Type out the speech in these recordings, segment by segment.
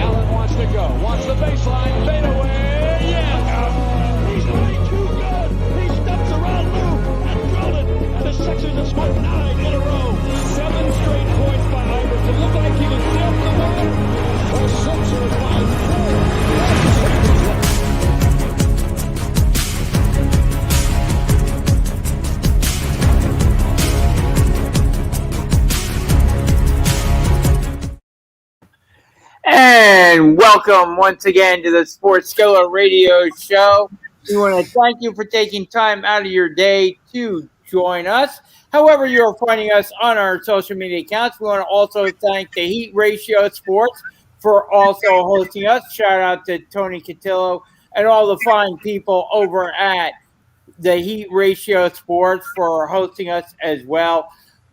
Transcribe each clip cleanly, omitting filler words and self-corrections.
Allen wants to go. Wants the baseline. Fade away. Yes. He's way too good. He steps around Lou and drilled it. And the Sixers have scored 9 in a row. 7 straight points by Iverson. Looked like he was down the ball. The Sixers by 4. And welcome once again to the Sports Skillet Radio Show. We want to thank you for taking time out of your day to join us. However, you're finding us on our social media accounts. We want to also thank the Heat Ratio Sports for also hosting us. Shout out to Tony Cotillo and all the fine people over at the Heat Ratio Sports for hosting us as well.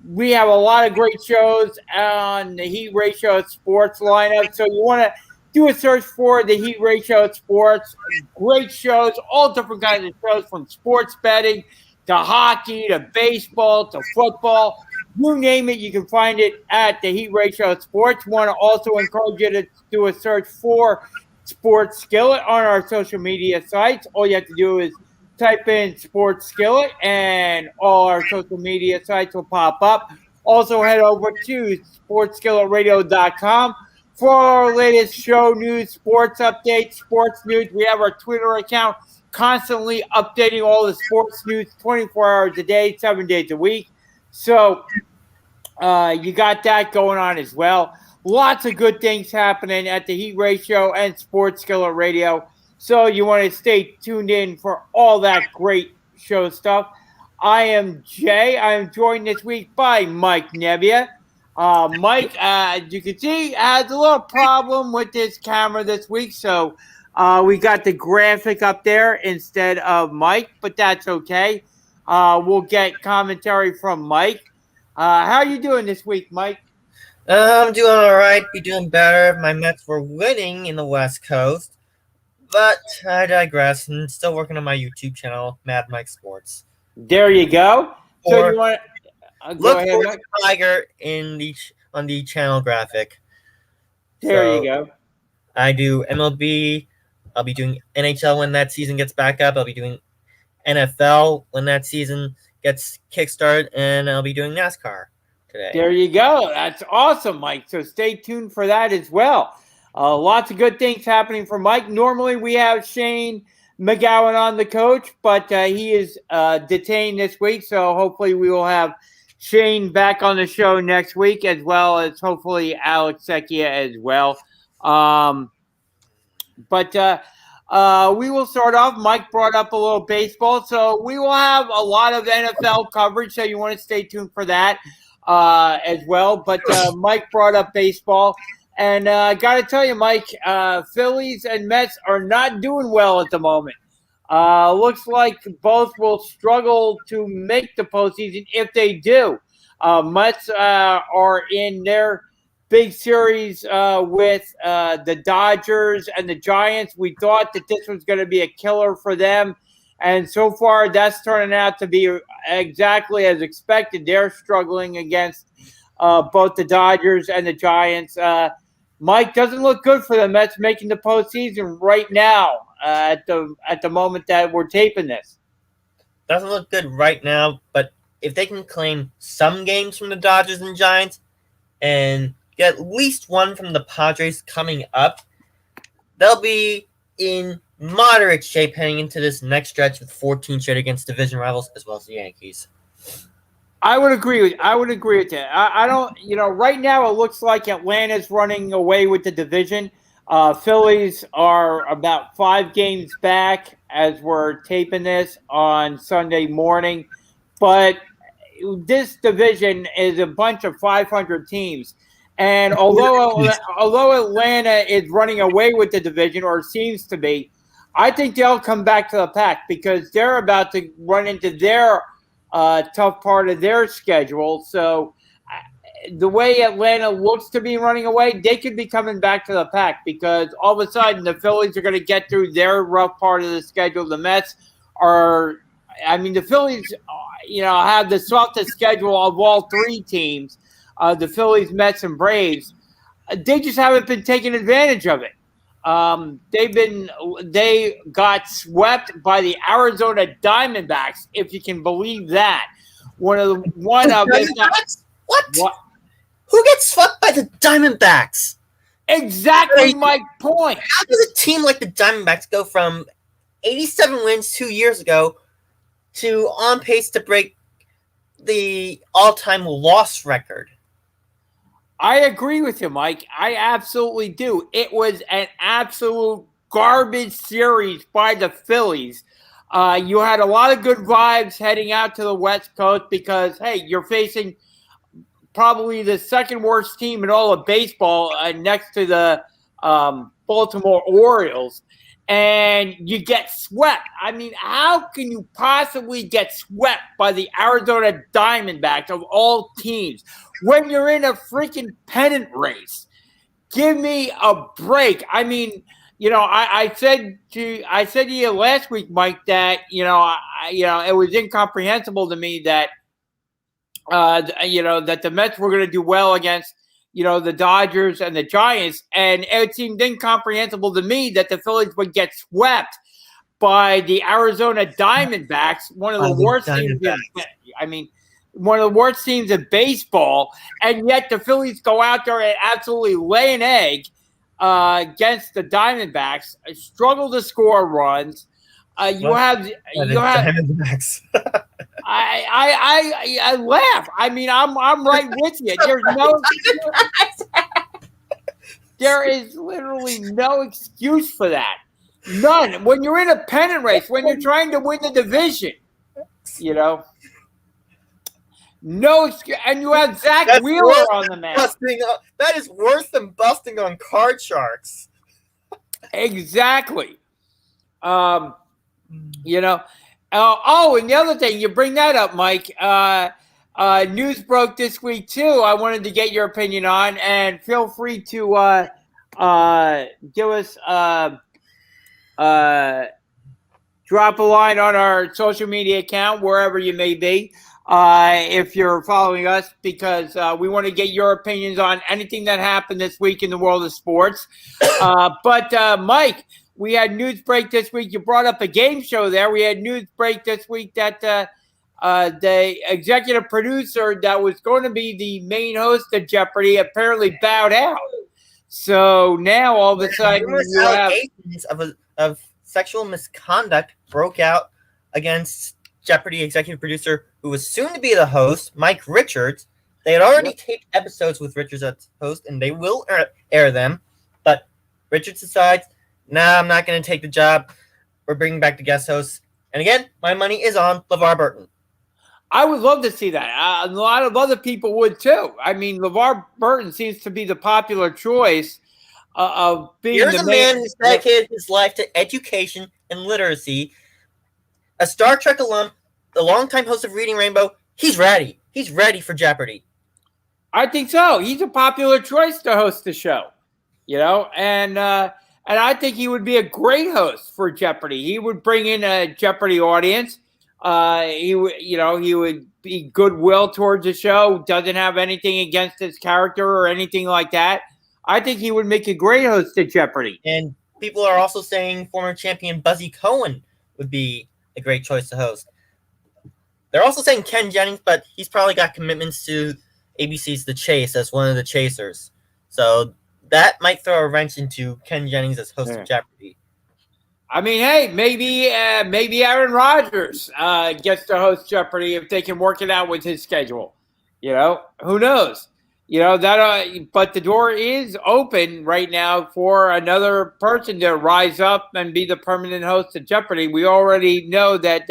We have a lot of great shows on the Heat Ratio Sports lineup. So you want to do a search for the Heat Ratio Sports. Great shows, all different kinds of shows, from sports betting to hockey to baseball to football. You name it, you can find it at the Heat Ratio Sports. We want to also encourage you to do a search for Sports Skillet on our social media sites. All you have to do is type in Sports Skillet and all our social media sites will pop up. Also head over to sportsskilletradio.com for our latest show news, sports updates, sports news. We have our Twitter account constantly updating all the sports news 24 hours a day, 7 days a week. So you got that going on as well. Lots of good things happening at the Heat Ratio and Sports Skillet Radio. So you want to stay tuned in for all that great show stuff. I am Jay. I am joined this week by Mike Nebbia. Mike, as you can see, has a little problem with his camera this week. So we got the graphic up there instead of Mike, but that's okay. We'll get commentary from Mike. How are you doing this week, Mike? I'm doing all right. Be doing better if my Mets were winning in the West Coast. But I digress. I'm still working on my YouTube channel, Mad Mike Sports. There you go. So you want to look for the tiger on the channel graphic. There you go. I do MLB. I'll be doing NHL when that season gets back up. I'll be doing NFL when that season gets kickstarted, and I'll be doing NASCAR today. There you go. That's awesome, Mike. So stay tuned for that as well. Lots of good things happening for Mike. Normally we have Shane McGowan on, the coach, but he is detained this week. So hopefully we will have Shane back on the show next week, as well as hopefully Alex Secchia as well. But we will start off. Mike brought up a little baseball, so we will have a lot of NFL coverage. So you want to stay tuned for that as well. But Mike brought up baseball. And I got to tell you, Mike, Phillies and Mets are not doing well at the moment. Looks like both will struggle to make the postseason if they do. Mets are in their big series with the Dodgers and the Giants. We thought that this was going to be a killer for them. And so far, that's turning out to be exactly as expected. They're struggling against both the Dodgers and the Giants. Mike, doesn't look good for the Mets making the postseason right now at the moment that we're taping this. Doesn't look good right now, but if they can claim some games from the Dodgers and Giants and get at least one from the Padres coming up, they'll be in moderate shape heading into this next stretch with 14 straight against division rivals as well as the Yankees. I would agree with that. I don't, right now it looks like Atlanta's running away with the division. Phillies are about 5 games back as we're taping this on Sunday morning. But this division is a bunch of 500 teams. And although Atlanta is running away with the division, or seems to be, I think they'll come back to the pack because they're about to run into their tough part of their schedule. So the way Atlanta looks to be running away, they could be coming back to the pack because all of a sudden the Phillies are going to get through their rough part of the schedule. The Mets the Phillies, have the softest schedule of all 3 teams, the Phillies, Mets, and Braves. They just haven't been taking advantage of it. They got swept by the Arizona Diamondbacks, if you can believe that. One of, if not, what? Who gets swept by the Diamondbacks? Exactly my point. How does a team like the Diamondbacks go from 87 wins 2 years ago to on pace to break the all-time loss record? I agree with you, Mike. I absolutely do. It was an absolute garbage series by the Phillies. You had a lot of good vibes heading out to the West Coast because, hey, you're facing probably the second worst team in all of baseball next to the Baltimore Orioles, and you get swept. I mean, how can you possibly get swept by the Arizona Diamondbacks of all teams when you're in a freaking pennant race? Give me a break. I mean, I said to you last week, Mike, that it was incomprehensible to me that that the Mets were going to do well against the Dodgers and the Giants, and it seemed incomprehensible to me that the Phillies would get swept by the Arizona Diamondbacks, one of the worst teams. One of the worst teams in baseball, and yet the Phillies go out there and absolutely lay an egg against the Diamondbacks, struggle to score runs. Diamondbacks. I laugh. I mean, I'm right with you. There is literally no excuse for that. None. When you're in a pennant race, when you're trying to win the division, no excuse. And you have Zach Wheeler on the mound. That is worse than busting on card sharks. Exactly. And the other thing, you bring that up, Mike. News broke this week too. I wanted to get your opinion on, and feel free to give us drop a line on our social media account, wherever you may be, if you're following us, because we want to get your opinions on anything that happened this week in the world of sports. But Mike, we had news break this week. You brought up a game show there. We had news break this week that the executive producer that was going to be the main host of Jeopardy apparently bowed out. So now all of a sudden, allegations of sexual misconduct broke out against Jeopardy executive producer, who was soon to be the host, Mike Richards. They had already taped episodes with Richards as host, and they will air them. But Richards decides, nah, I'm not going to take the job. We're bringing back the guest hosts. And again, my money is on LeVar Burton. I would love to see that. A lot of other people would too. I mean, LeVar Burton seems to be the popular choice of being Here's a man who's dedicated his life to education and literacy. A Star Trek alum, the longtime host of Reading Rainbow. He's ready. He's ready for Jeopardy. I think so. He's a popular choice to host the show, and I think he would be a great host for Jeopardy. He would bring in a Jeopardy audience. He would be goodwill towards the show. Doesn't have anything against his character or anything like that. I think he would make a great host of Jeopardy. And people are also saying former champion Buzzy Cohen would be a great choice to host. They're also saying Ken Jennings, but he's probably got commitments to ABC's The Chase as one of the chasers. So that might throw a wrench into Ken Jennings as host of Jeopardy. I mean, hey, maybe Aaron Rodgers gets to host Jeopardy if they can work it out with his schedule. Who knows? But the door is open right now for another person to rise up and be the permanent host of Jeopardy. We already know that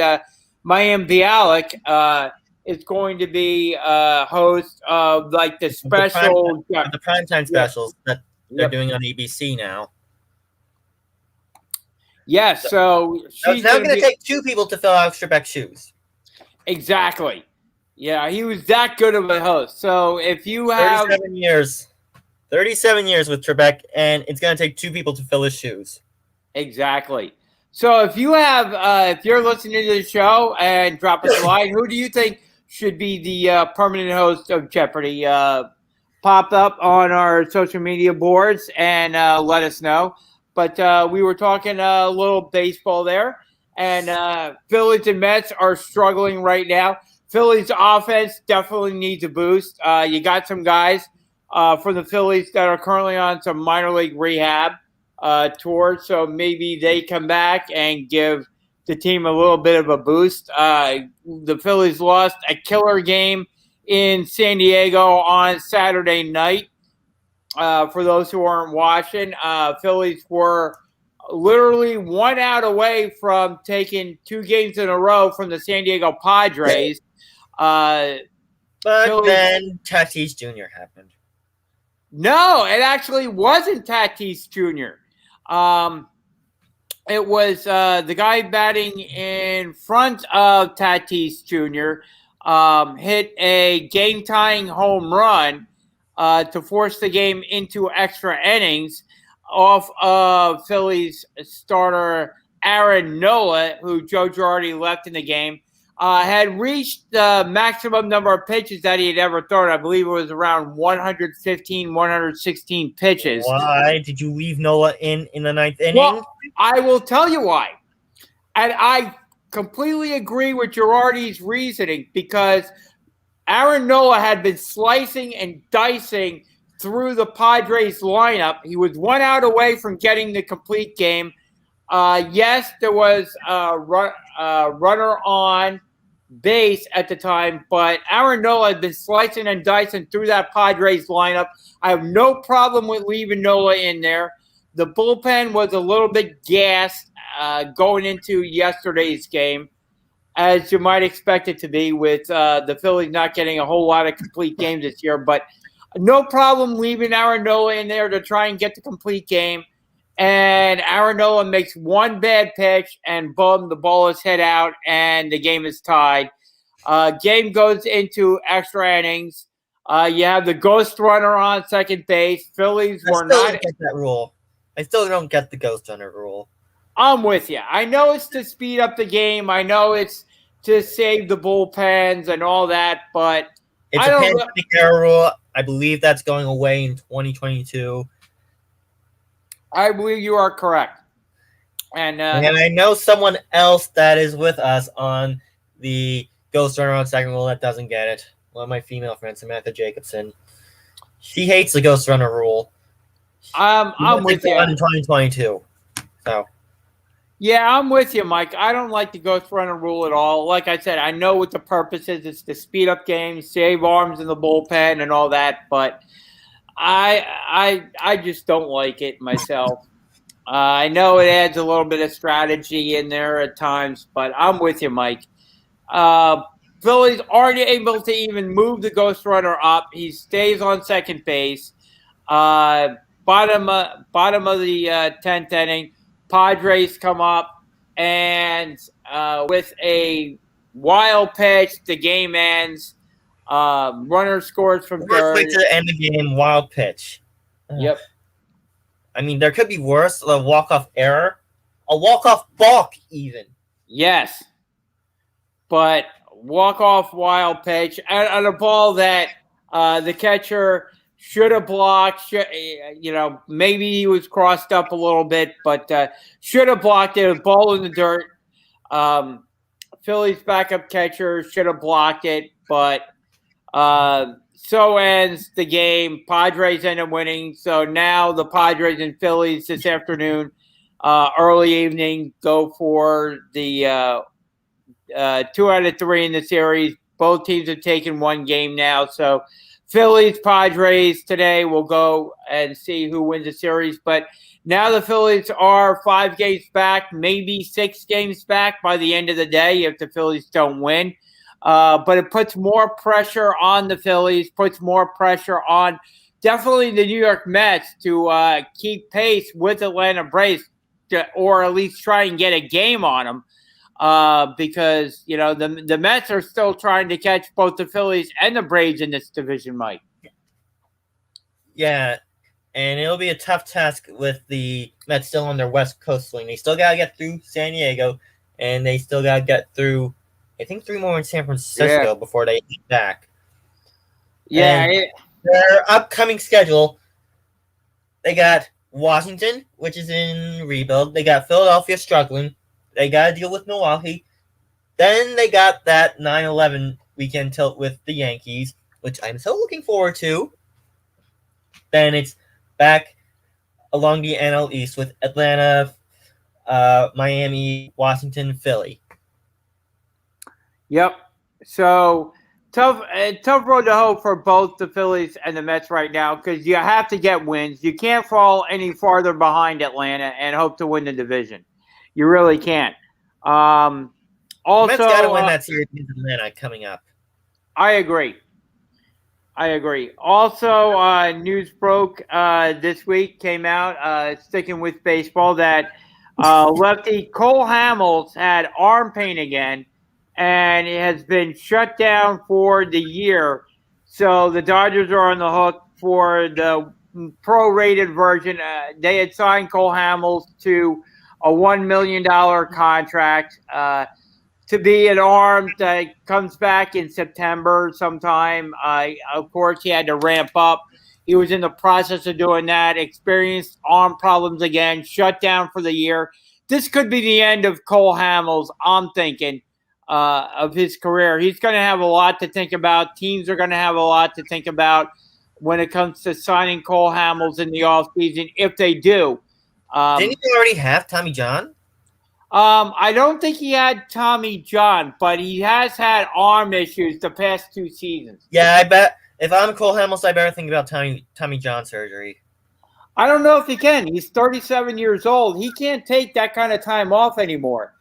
Mayim Bialik is going to be host of like the special, the primetime specials that they're doing on ABC now. Yes, so she's now going to take two people to fill out Trebek's shoes. Exactly. Yeah, he was that good of a host. So if you have 37 years with Trebek, and it's going to take two people to fill his shoes. Exactly. So if you have, if you're listening to the show and drop us a line, who do you think should be the permanent host of Jeopardy? pop up on our social media boards and let us know. But we were talking a little baseball there, and Phillies and Mets are struggling right now. Phillies offense definitely needs a boost. You got some guys from the Phillies that are currently on some minor league rehab tours, so maybe they come back and give the team a little bit of a boost. The Phillies lost a killer game in San Diego on Saturday night. For those who aren't watching, Phillies were literally 1 out away from taking 2 games in a row from the San Diego Padres. But Phillies, then Tatis Jr. happened. no, it actually wasn't Tatis Jr. It was the guy batting in front of Tatis Jr. Hit a game-tying home run to force the game into extra innings off of Phillies starter Aaron Nola, who Joe Girardi left in the game. Had reached the maximum number of pitches that he had ever thrown. I believe it was around 115, 116 pitches. Why did you leave Nola in the ninth inning? Well, I will tell you why. And I completely agree with Girardi's reasoning because Aaron Nola had been slicing and dicing through the Padres lineup. He was 1 out away from getting the complete game. Yes, there was a runner on base at the time, but Aaron Nola had been slicing and dicing through that Padres lineup. I have no problem with leaving Nola in there. The bullpen was a little bit gassed going into yesterday's game, as you might expect it to be with the Phillies not getting a whole lot of complete games this year. But no problem leaving Aaron Nola in there to try and get the complete game. And Aaron Nola makes one bad pitch, and boom, the ball is hit out, and the game is tied. Game goes into extra innings. You have the ghost runner on second base. Phillies were not. Don't get that rule. I still don't get the ghost runner rule. I'm with you. I know it's to speed up the game. I know it's to save the bullpens and all that, but it's a pandemic era rule. I believe that's going away in 2022. I believe you are correct. And I know someone else that is with us on the ghost runner on second rule that doesn't get it. One of my female friends, Samantha Jacobson. She hates the ghost runner rule. I'm with you. In 2022. So. Yeah, I'm with you, Mike. I don't like the ghost runner rule at all. Like I said, I know what the purpose is. It's to speed up games, save arms in the bullpen, and all that. But I just don't like it myself. I know it adds a little bit of strategy in there at times, but I'm with you, Mike. Phillies aren't able to even move the ghost runner up. He stays on second base. Bottom of the 10th inning, Padres come up, and with a wild pitch, the game ends. Runner scores from third. Way to end the game, wild pitch. Yep. I mean, there could be worse. A walk-off error. A walk-off balk, even. Yes. But walk-off wild pitch and a ball that the catcher should have blocked. Maybe he was crossed up a little bit, but should have blocked it. A ball in the dirt. Phillies backup catcher should have blocked it, but so ends the game. Padres end up winning. So now the Padres and Phillies this afternoon, early evening, go for the 2 out of 3 in the series. Both teams have taken one game now. So Phillies, Padres today will go and see who wins the series. But now the Phillies are 5 games back, maybe 6 games back by the end of the day if the Phillies don't win. But it puts more pressure on the Phillies, puts more pressure on definitely the New York Mets to keep pace with Atlanta Braves, or at least try and get a game on them. Because, the Mets are still trying to catch both the Phillies and the Braves in this division, Mike. Yeah, and it'll be a tough task with the Mets still on their West Coast swing. They still got to get through San Diego, and they still got to get through, I think, 3 more in San Francisco before they get back. Yeah. their upcoming schedule, they got Washington, which is in rebuild. They got Philadelphia struggling. They got to deal with Milwaukee. Then they got that 9/11 weekend tilt with the Yankees, which I'm so looking forward to. Then it's back along the NL East with Atlanta, Miami, Washington, Philly. Yep. So tough road to hoe for both the Phillies and the Mets right now because you have to get wins. You can't fall any farther behind Atlanta and hope to win the division. You really can't. Also, Mets got to win that series against Atlanta coming up. I agree. Also, news broke this week, came out, sticking with baseball, that lefty Cole Hamels had arm pain again, and it has been shut down for the year. So the Dodgers are on the hook for the prorated version. They had signed Cole Hamels to a $1 million contract to be an arm that comes back in September sometime. Of course, he had to ramp up. He was in the process of doing that, experienced arm problems again, shut down for the year. This could be the end of Cole Hamels, I'm thinking, of his career. He's going to have a lot to think about. Teams are going to have a lot to think about when it comes to signing Cole Hamels in the offseason, if they do. Didn't he already have Tommy John? I don't think he had Tommy John, but he has had arm issues the past 2 seasons. Yeah, I bet. If I'm Cole Hamels, I better think about Tommy John surgery. I don't know if he can. He's 37 years old. He can't take that kind of time off anymore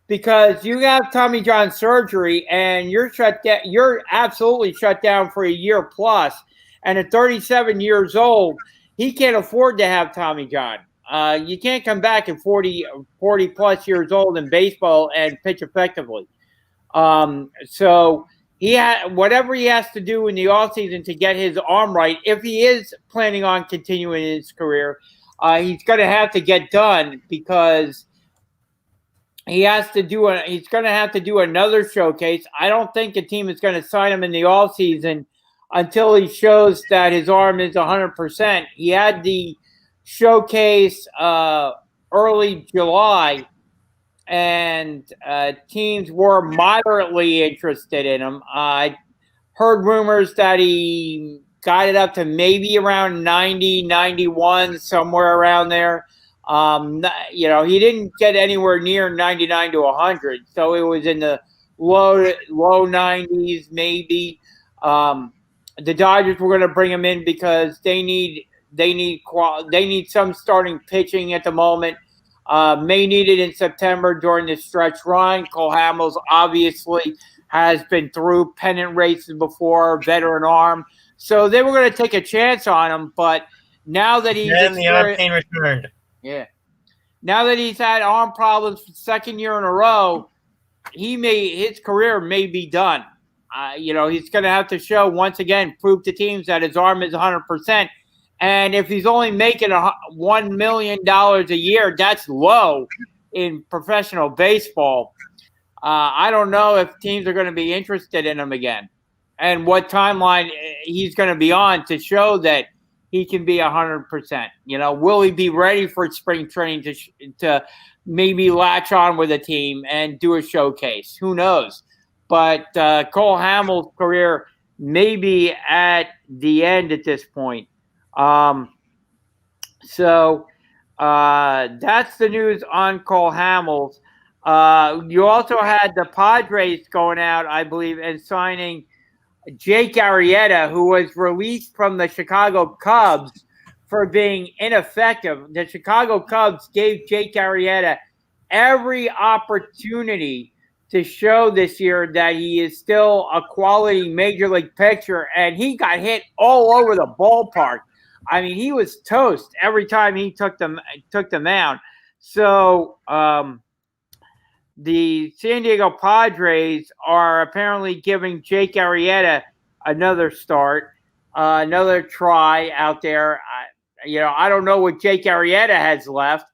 because you have Tommy John surgery and you're shut down. You're absolutely shut down for a year plus. And at 37 years old, he can't afford to have Tommy John. You can't come back at 40 plus years old in baseball and pitch effectively. So he whatever he has to do in the offseason to get his arm right, if he is planning on continuing his career, he's going to have to get done because he's going to have to do another showcase. I don't think the team is going to sign him in the offseason until he shows that his arm is 100%. He had the showcase early July, and teams were moderately interested in him. I heard rumors that he got it up to maybe around 90, 91, somewhere around there. He didn't get anywhere near 99 to 100, so it was in the low 90s maybe. The Dodgers were going to bring him in because they need some starting pitching at the moment. May need it in September during the stretch run. Cole Hamels obviously has been through pennant races before, veteran arm. So they were going to take a chance on him, but now that he's the arm pain returned. Yeah. Now that he's had arm problems for the second year in a row, his career may be done. He's going to have to show once again, prove to teams that his arm is 100%. And if he's only making $1 million a year, that's low in professional baseball. I don't know if teams are going to be interested in him again and what timeline he's going to be on to show that he can be 100%. Will he be ready for spring training to maybe latch on with a team and do a showcase? Who knows? But Cole Hamels' career may be at the end at this point. So that's the news on Cole Hamels. You also had the Padres going out, I believe, and signing Jake Arrieta, who was released from the Chicago Cubs for being ineffective. The Chicago Cubs gave Jake Arrieta every opportunity to show this year that he is still a quality major league pitcher, and he got hit all over the ballpark. I mean, he was toast every time he took the mound. So the San Diego Padres are apparently giving Jake Arrieta another start, another try out there. I don't know what Jake Arrieta has left,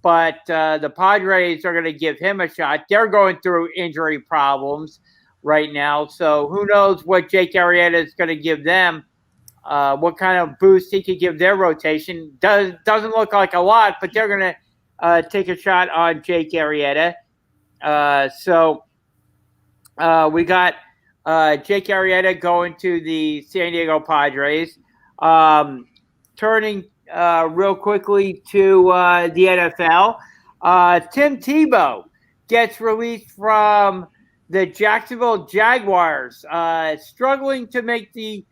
but the Padres are going to give him a shot. They're going through injury problems right now, so who knows what Jake Arrieta is going to give them. what kind of boost he could give their rotation. Doesn't look like a lot, but they're going to take a shot on Jake Arrieta. So we got Jake Arrieta going to the San Diego Padres. Turning real quickly to the NFL, Tim Tebow gets released from the Jacksonville Jaguars, struggling to make the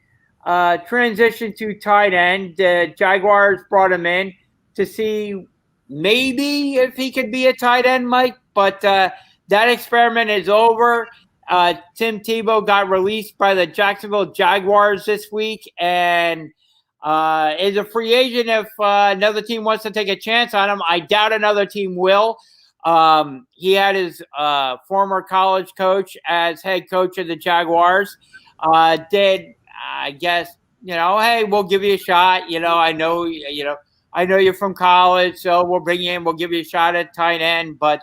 transition to tight end. The Jaguars brought him in to see maybe if he could be a tight end, Mike, but that experiment is over. Tim Tebow got released by the Jacksonville Jaguars this week and is a free agent if another team wants to take a chance on him. I doubt another team will. He had his former college coach as head coach of the Jaguars. I guess, hey, we'll give you a shot. I know you're from college, so we'll bring you in. We'll give you a shot at tight end. But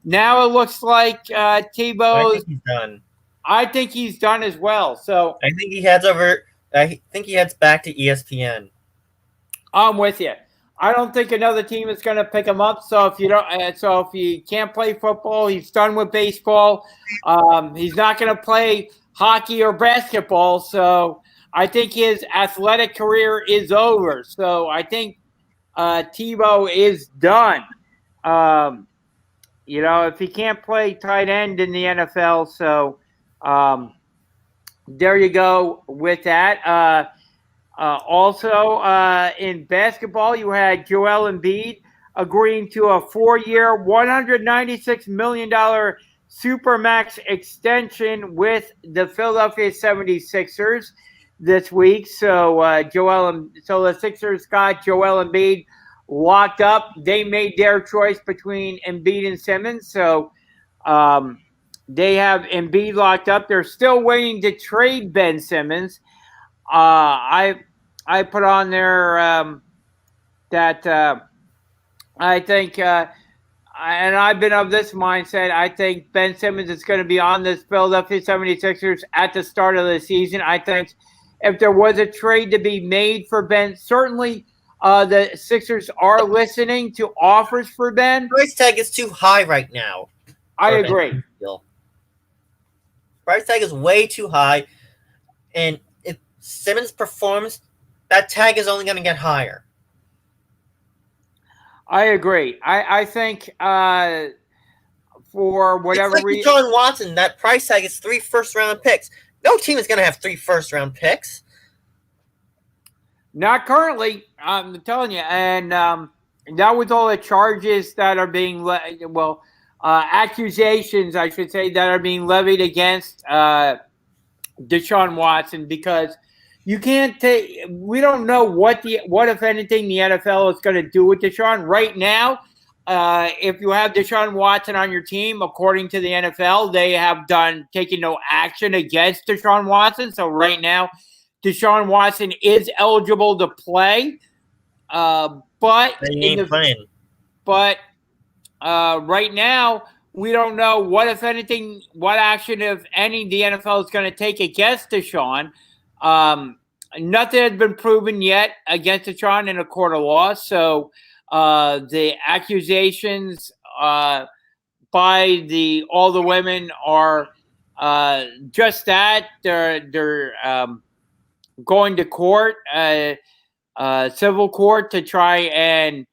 now it looks like Tebow. I think he's done. I think he's done as well. So I think he heads over. I think he heads back to ESPN. I'm with you. I don't think another team is going to pick him up. So if you can't play football, he's done with baseball. He's not going to play hockey or basketball. So I think his athletic career is over. So I think Tebow is done. If he can't play tight end in the NFL, so there you go with that. Also, in basketball, you had Joel Embiid agreeing to a 4-year, $196 million Supermax extension with the Philadelphia 76ers this week. So the Sixers got Joel Embiid locked up. They made their choice between Embiid and Simmons. So they have Embiid locked up. They're still waiting to trade Ben Simmons. I put on there that I think, and I've been of this mindset, I think Ben Simmons is going to be on this Philadelphia 76ers at the start of the season. I think if there was a trade to be made for Ben, certainly the Sixers are listening to offers for Ben. Price tag is too high right now. I agree. Price tag is way too high, and if Simmons performs, that tag is only going to get higher. I agree. I think for whatever reason, Deshaun Watson, that price tag is 3 first-round picks. No team is going to have 3 first-round picks. Not currently, I'm telling you. And that was all the charges that are being accusations, I should say, that are being levied against Deshaun Watson, because you can't take. We don't know what if anything the NFL is going to do with Deshaun right now. If you have Deshaun Watson on your team, according to the NFL, they have taken no action against Deshaun Watson. So right now, Deshaun Watson is eligible to play, but he ain't playing. But right now, we don't know what action, if any, the NFL is going to take against Deshaun. Nothing has been proven yet against Deshaun in a court of law. So the accusations by all the women are just that. They're going to court, civil court, to try and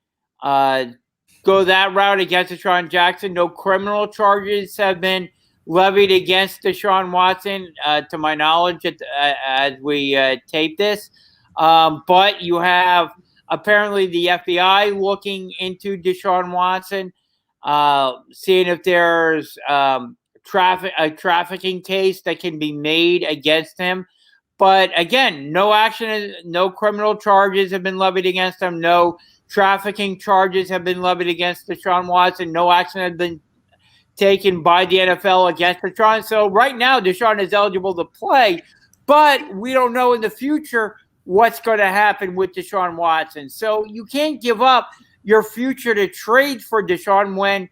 go that route against Deshaun Jackson. No criminal charges have been levied against Deshaun Watson, to my knowledge, as we tape this. But you have apparently the FBI looking into Deshaun Watson, seeing if there's a trafficking case that can be made against him. But again, no action, no criminal charges have been levied against him. No trafficking charges have been levied against Deshaun Watson. No action has been taken by the NFL against Deshaun. So right now, Deshaun is eligible to play, but we don't know in the future what's going to happen with Deshaun Watson. So you can't give up your future to trade for Deshaun when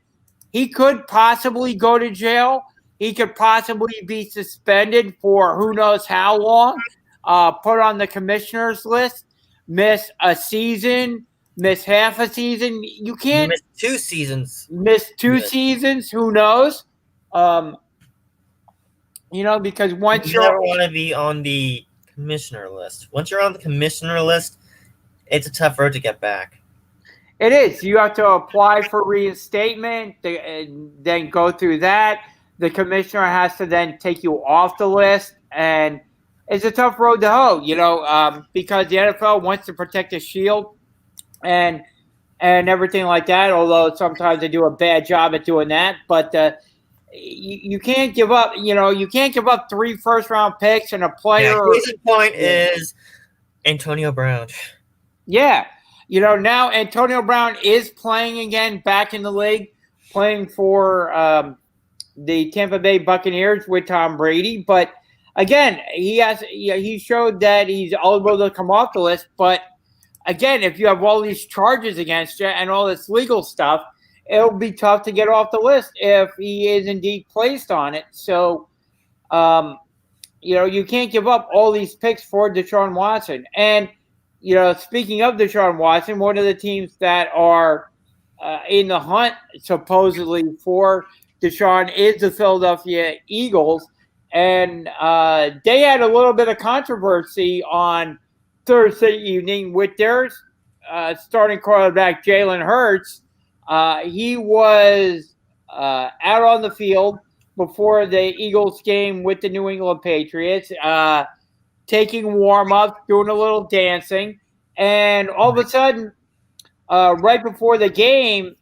he could possibly go to jail. He could possibly be suspended for who knows how long. put on the commissioner's list, miss a season, miss half a season. You can't miss 2 seasons. Miss 2 seasons. Who knows? Because once You never want to be on the commissioner list. Once you're on the commissioner list, it's a tough road to get back. It is. You have to apply for reinstatement, and then go through that. The commissioner has to then take you off the list, and it's a tough road to hoe, because the NFL wants to protect the shield and everything like that, although sometimes they do a bad job at doing that. But you can't give up, you can't give up 3 first-round picks and a player. Yeah, case in point is Antonio Brown. Yeah. Now Antonio Brown is playing again back in the league, playing for the Tampa Bay Buccaneers with Tom Brady. But again, he showed that he's eligible to come off the list. But again, if you have all these charges against you and all this legal stuff, it'll be tough to get off the list if he is indeed placed on it. So, you can't give up all these picks for Deshaun Watson. And speaking of Deshaun Watson, one of the teams that are in the hunt supposedly for Deshaun is the Philadelphia Eagles. And they had a little bit of controversy on Thursday evening with their starting quarterback, Jalen Hurts. He was out on the field before the Eagles game with the New England Patriots, taking warm-ups, doing a little dancing, and all of a sudden, right before the game,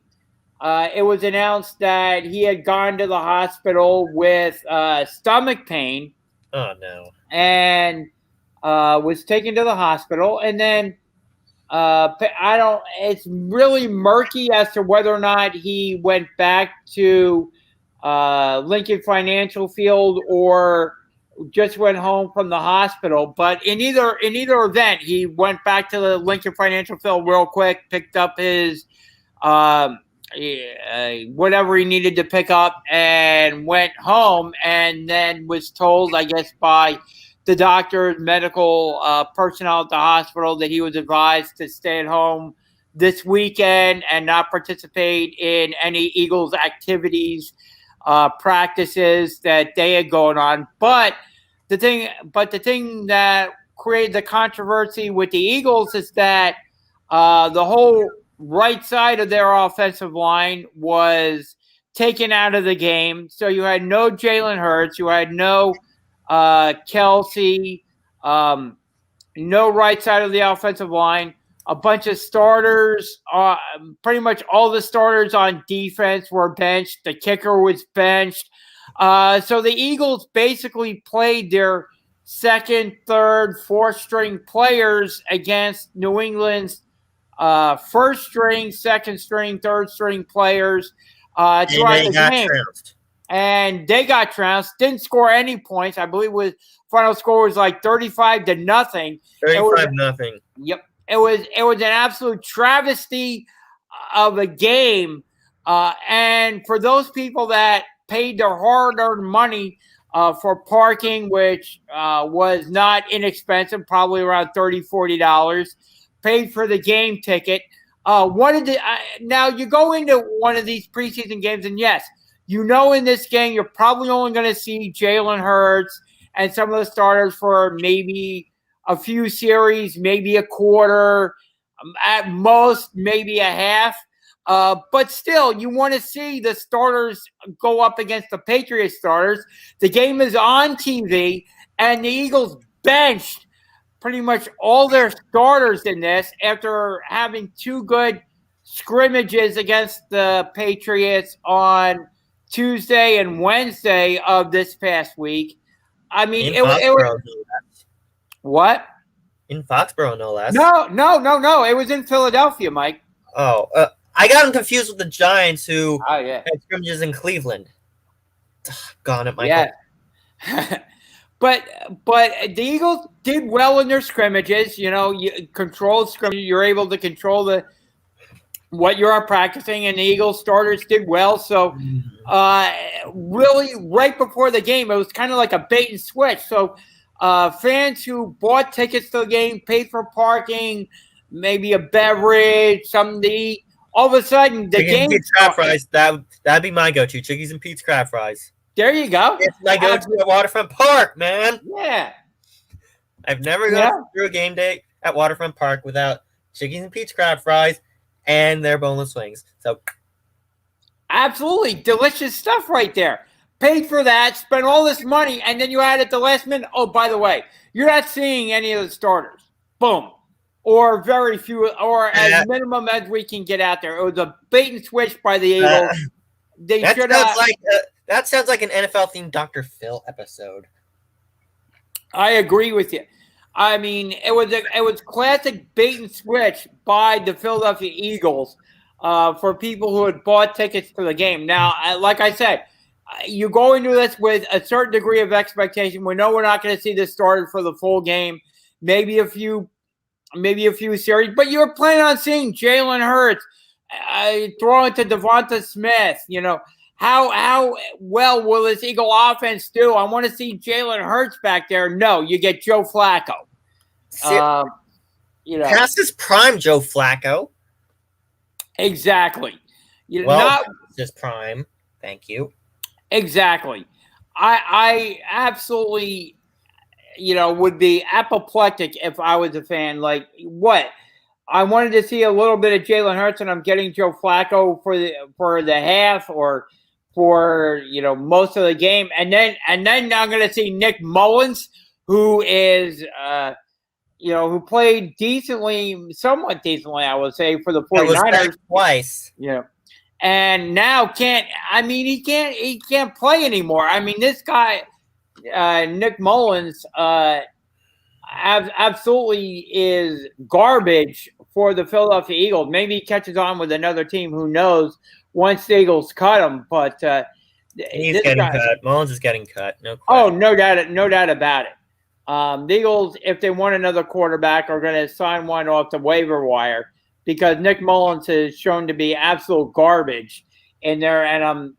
it was announced that he had gone to the hospital with stomach pain. Oh, no. And was taken to the hospital. And then it's really murky as to whether or not he went back to Lincoln Financial Field or just went home from the hospital. But in either event, he went back to the Lincoln Financial Field real quick, picked up his whatever he needed to pick up, and went home, and then was told, I guess, by the doctor, medical personnel at the hospital, that he was advised to stay at home this weekend and not participate in any Eagles activities, practices that they had going on. But the thing that created the controversy with the Eagles is that the whole right side of their offensive line was taken out of the game. So you had no Jalen Hurts, you had no Kelsey, no right side of the offensive line. A bunch of starters, pretty much all the starters on defense were benched. The kicker was benched. So the Eagles basically played their second, third, fourth string players against New England's first string, second string, third string players throughout the game. And they got trounced. Didn't score any points. I believe final score was like 35-0. 35-0. Yep. It was an absolute travesty of a game. And for those people that paid their hard-earned money for parking, which was not inexpensive, probably around $30, $40, paid for the game ticket. Now you go into one of these preseason games, and yes, in this game you're probably only going to see Jalen Hurts and some of the starters for maybe a few series, maybe a quarter, at most maybe a half. But still, you want to see the starters go up against the Patriots starters. The game is on TV, and the Eagles benched pretty much all their starters in this after having 2 good scrimmages against the Patriots on Tuesday and Wednesday of this past week. I mean, it was what? In Foxborough, no less. No. It was in Philadelphia, Mike. Oh, I got him confused with the Giants who had scrimmages in Cleveland. Gone it, Michael. Yeah. But the Eagles did well in their scrimmages. You control scrimmage. You're able to control what you are practicing, and the Eagles starters did well. So really, right before the game, it was kind of like a bait and switch. So fans who bought tickets to the game, paid for parking, maybe a beverage, something to eat. All of a sudden, the Chicken game and Pete's crab fries. That'd be my go-to. Chickies and Pete's crab fries. There you go. It's my go-to at Waterfront Park, man. Yeah. I've never gone through a game day at Waterfront Park without Chickies and Pete's crab fries and their boneless wings. So, absolutely delicious stuff right there. Paid for that, spent all this money, and then you add at the last minute. Oh, by the way, you're not seeing any of the starters. Boom. Or very few, or as minimum as we can get out there. It was a bait and switch by the Eagles. That sounds like an NFL-themed Dr. Phil episode. I agree with you. I mean, it was classic bait and switch by the Philadelphia Eagles for people who had bought tickets to the game. Now, like I said, you go into this with a certain degree of expectation. We know we're not going to see this started for the full game. Maybe a few series, but you're planning on seeing Jalen Hurts throwing to Devonta Smith. You know, how well will this Eagle offense do? I want to see Jalen Hurts back there. No, you get Joe Flacco. Past his prime, Joe Flacco. Exactly. Not his prime. Thank you. Exactly. I absolutely, would be apoplectic if I was a fan. Like, what? I wanted to see a little bit of Jalen Hurts, and I'm getting Joe Flacco for the half or for most of the game, and then I'm going to see Nick Mullins, who is who played somewhat decently, I would say, for the 49ers twice. Yeah. And now he can't play anymore. I mean, this guy, Nick Mullins, absolutely is garbage for the Philadelphia Eagles. Maybe he catches on with another team. Who knows? Once the Eagles cut him, but he's getting cut. Mullins is getting cut. No question. Oh, no doubt about it. The Eagles, if they want another quarterback, are going to sign one off the waiver wire because Nick Mullins has shown to be absolute garbage in there, and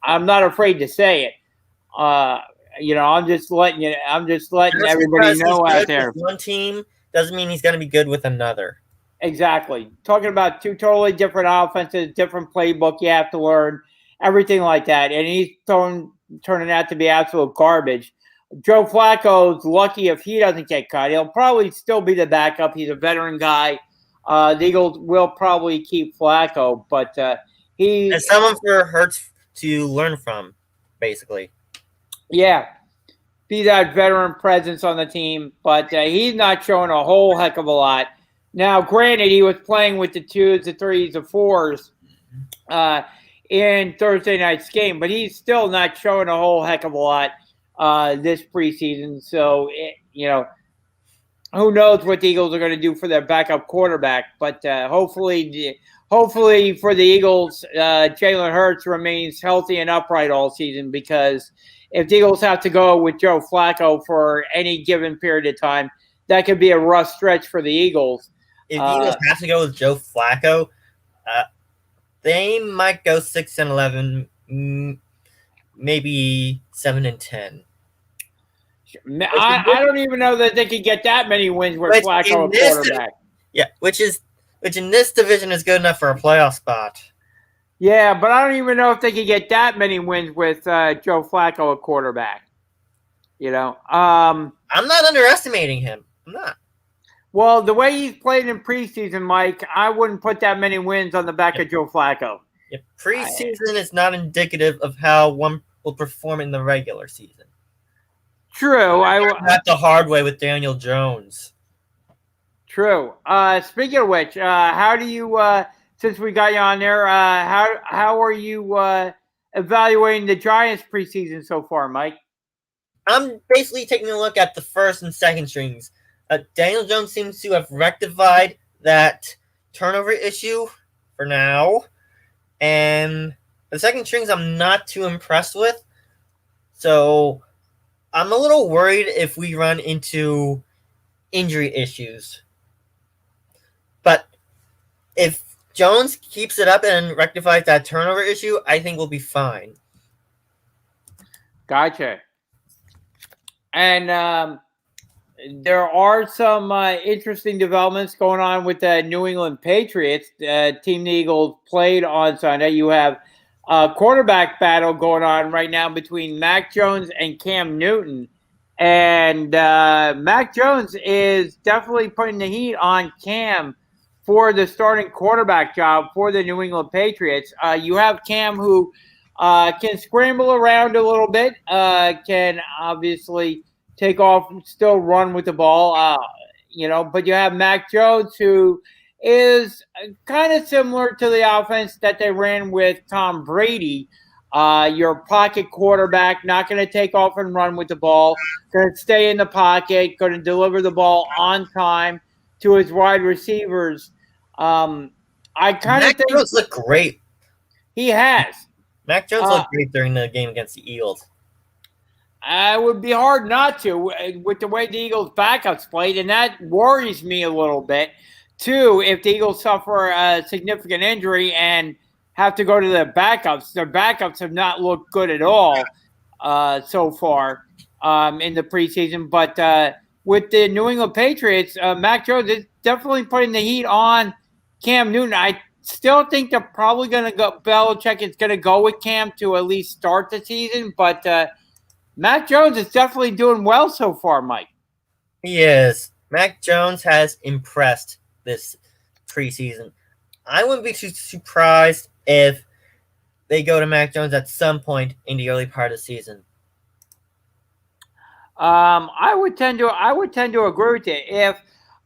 I'm not afraid to say it. I'm just letting everybody know out there. One team doesn't mean he's going to be good with another. Exactly. Talking about two totally different offenses, different playbook you have to learn, everything like that. And he's turning out to be absolute garbage. Joe Flacco's lucky if he doesn't get cut. He'll probably still be the backup. He's a veteran guy. The Eagles will probably keep Flacco, but and someone for Hurts to learn from, basically. Yeah. Be that veteran presence on the team, but he's not showing a whole heck of a lot. Now, granted, he was playing with the 2s, the 3s, the 4s in Thursday night's game, but he's still not showing a whole heck of a lot this preseason. So, who knows what the Eagles are going to do for their backup quarterback. But hopefully for the Eagles, Jalen Hurts remains healthy and upright all season, because if the Eagles have to go with Joe Flacco for any given period of time, that could be a rough stretch for the Eagles. If the Eagles have to go with Joe Flacco, they might go 6-11, maybe 7-10. I don't even know that they could get that many wins with Flacco a quarterback. Which in this division is good enough for a playoff spot. Yeah, but I don't even know if they could get that many wins with Joe Flacco a quarterback. I'm not underestimating him. I'm not. Well, the way he's played in preseason, Mike, I wouldn't put that many wins on the back of Joe Flacco. Preseason is not indicative of how one will perform in the regular season. True. Not the hard way with Daniel Jones. True. Speaking of which, how do you, since we got you on there, how are you evaluating the Giants preseason so far, Mike? I'm basically taking a look at the first and second strings. Daniel Jones seems to have rectified that turnover issue for now. And the second strings I'm not too impressed with. So I'm a little worried if we run into injury issues. But if Jones keeps it up and rectifies that turnover issue, I think we'll be fine. Gotcha. And there are some interesting developments going on with the New England Patriots. Team the Eagles played on Sunday. You have a quarterback battle going on right now between Mac Jones and Cam Newton. And Mac Jones is definitely putting the heat on Cam for the starting quarterback job for the New England Patriots. You have Cam who can scramble around a little bit, can obviously take off, still run with the ball, but you have Mac Jones who is kind of similar to the offense that they ran with Tom Brady. Your pocket quarterback, not going to take off and run with the ball, going to stay in the pocket, going to deliver the ball on time to his wide receivers. I kind of think Mac Jones looked great. He has. Mac Jones looked great during the game against the Eagles. It would be hard not to with the way the Eagles' backups played, and that worries me a little bit, too, if the Eagles suffer a significant injury and have to go to their backups. Their backups have not looked good at all so far in the preseason. But with the New England Patriots, Mac Jones is definitely putting the heat on Cam Newton. I still think they're probably going to go – Belichick is going to go with Cam to at least start the season, but Mac Jones is definitely doing well so far, Mike. He is. Mac Jones has impressed this preseason. I wouldn't be too surprised if they go to Mac Jones at some point in the early part of the season. I would tend to agree with you. If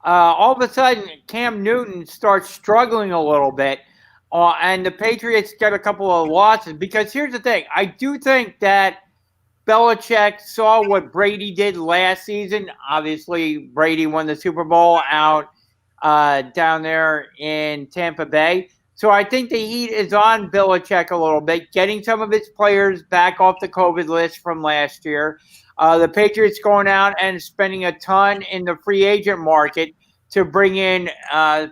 all of a sudden Cam Newton starts struggling a little bit, and the Patriots get a couple of losses, because here's the thing, I do think that Belichick saw what Brady did last season. Obviously, Brady won the Super Bowl out down there in Tampa Bay. So I think the heat is on Belichick a little bit, getting some of his players back off the COVID list from last year. The Patriots going out and spending a ton in the free agent market to bring in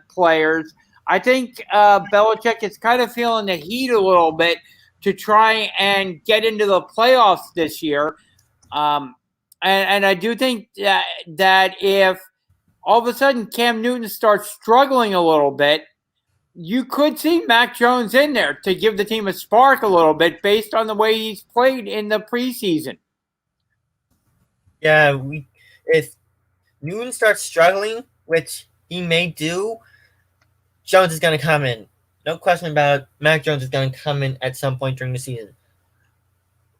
players. I think Belichick is kind of feeling the heat a little bit to try and get into the playoffs this year. And I do think that if all of a sudden Cam Newton starts struggling a little bit, you could see Mac Jones in there to give the team a spark a little bit based on the way he's played in the preseason. Yeah, if Newton starts struggling, which he may do, Jones is going to come in. No question about it. Mac Jones is going to come in at some point during the season.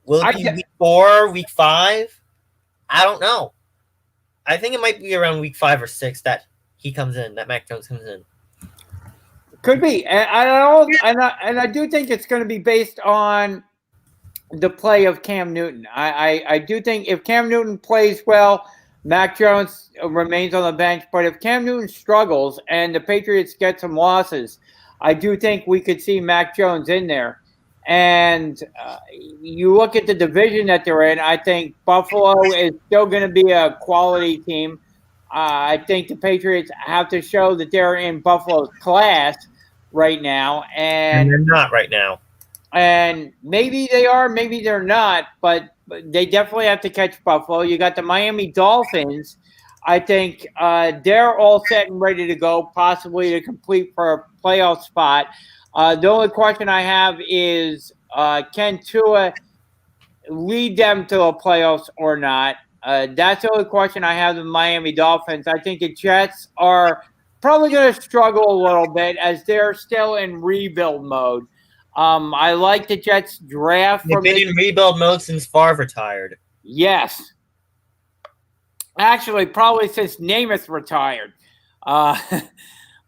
Will it be week 4, week 5? I don't know. I think it might be around week 5 or 6 that he comes in, that Mac Jones comes in. Could be. And I do think it's going to be based on the play of Cam Newton. I do think if Cam Newton plays well, Mac Jones remains on the bench. But if Cam Newton struggles and the Patriots get some losses, I do think we could see Mac Jones in there. And you look at the division that they're in, I think Buffalo is still going to be a quality team. I think the Patriots have to show that they're in Buffalo's class right now. And they're not right now. And maybe they are, maybe they're not, but they definitely have to catch Buffalo. You got the Miami Dolphins. I think they're all set and ready to go, possibly to complete for a playoff spot. The only question I have is, can Tua lead them to the playoffs or not? That's the only question I have with the Miami Dolphins. I think the Jets are probably going to struggle a little bit as they're still in rebuild mode. I like the Jets draft. They've been in rebuild mode since Favre retired. Yes. Actually, probably since Namath retired.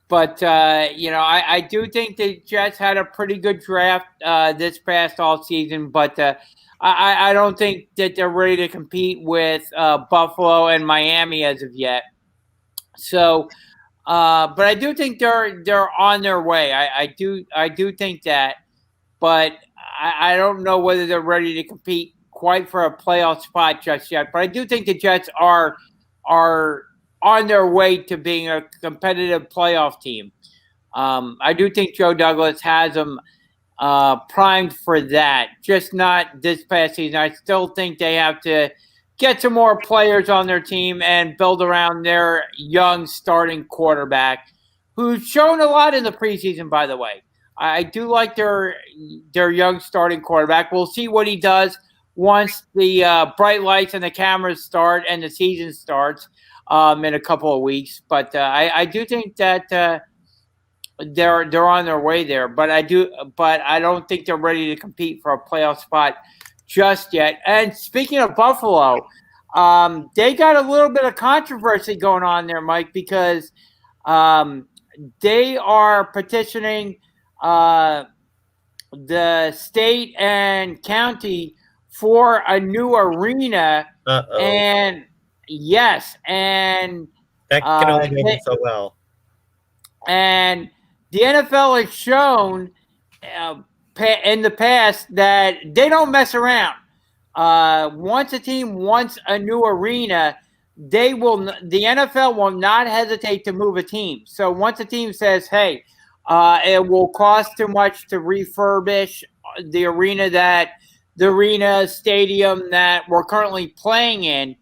But I do think the Jets had a pretty good draft this past offseason, but I don't think that they're ready to compete with Buffalo and Miami as of yet. So, but I do think they're on their way. I do think that, but I don't know whether they're ready to compete quite for a playoff spot just yet. But I do think the Jets are on their way to being a competitive playoff team. I do think Joe Douglas has them primed for that, just not this past season. I still think they have to get some more players on their team and build around their young starting quarterback, who's shown a lot in the preseason, by the way. I do like their young starting quarterback. We'll see what he does once the bright lights and the cameras start and the season starts in a couple of weeks. But I do think that they're on their way there. But I don't think they're ready to compete for a playoff spot just yet. And speaking of Buffalo, they got a little bit of controversy going on there, Mike, because they are petitioning the state and county for a new arena. And yes, and that can only go so well. And the NFL has shown in the past that they don't mess around. Once a team wants a new arena, the NFL will not hesitate to move a team. So once a team says, hey, it will cost too much to refurbish the arena stadium that we're currently playing in,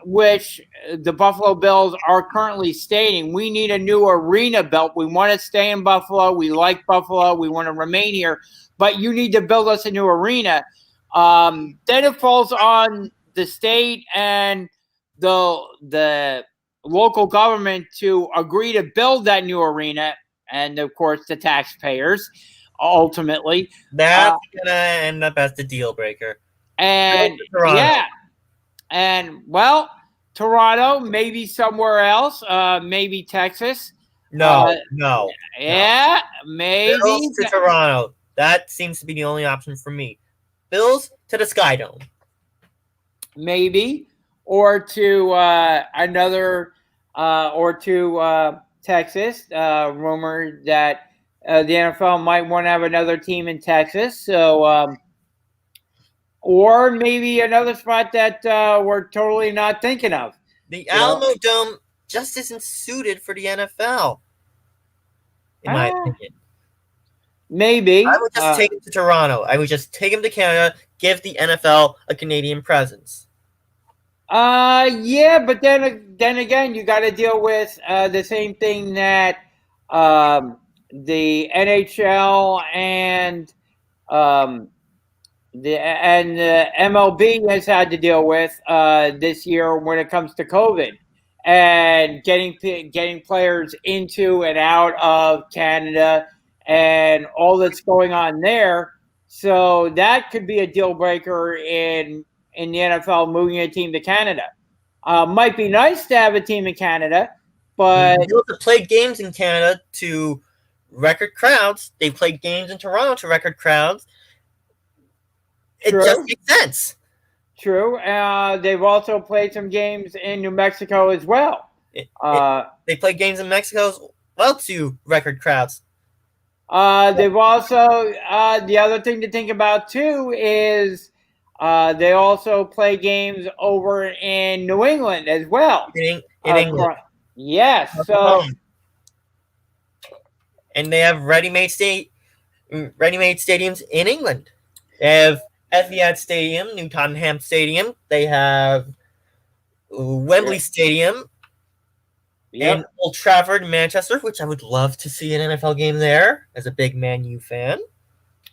which the Buffalo Bills are currently stating, we need a new arena built. We want to stay in Buffalo. We like Buffalo. We want to remain here, but you need to build us a new arena. Then it falls on the state and the local government to agree to build that new arena, and of course the taxpayers ultimately. That's gonna end up as the deal breaker. And well, Toronto, maybe somewhere else, maybe Texas. No. Yeah, maybe Bills to Toronto. That seems to be the only option for me. Bills to the Sky Dome. Maybe, or to Texas. Rumor that the NFL might want to have another team in Texas. So, or maybe another spot that we're totally not thinking of. The Alamo Dome just isn't suited for the NFL, in my opinion. Maybe. I would just take him to Toronto. I would just take him to Canada, give the NFL a Canadian presence. Yeah, but then again, you got to deal with the same thing that the NHL and the MLB has had to deal with this year when it comes to COVID and getting players into and out of Canada and all that's going on there. So that could be a deal breaker in the NFL moving a team to Canada. Might be nice to have a team in Canada, but they played games in Canada to record crowds. They played games in Toronto to record crowds. It just makes sense. True. They've also played some games in New Mexico as well. They played games in Mexico as well to record crowds. They've also the other thing to think about too is they also play games over in New England as well. In England. Yes. So, and they have ready-made stadiums in England. They have Etihad Stadium, New Tottenham Stadium. They have Wembley Stadium. And Old Trafford, Manchester, which I would love to see an NFL game there as a big Man U fan.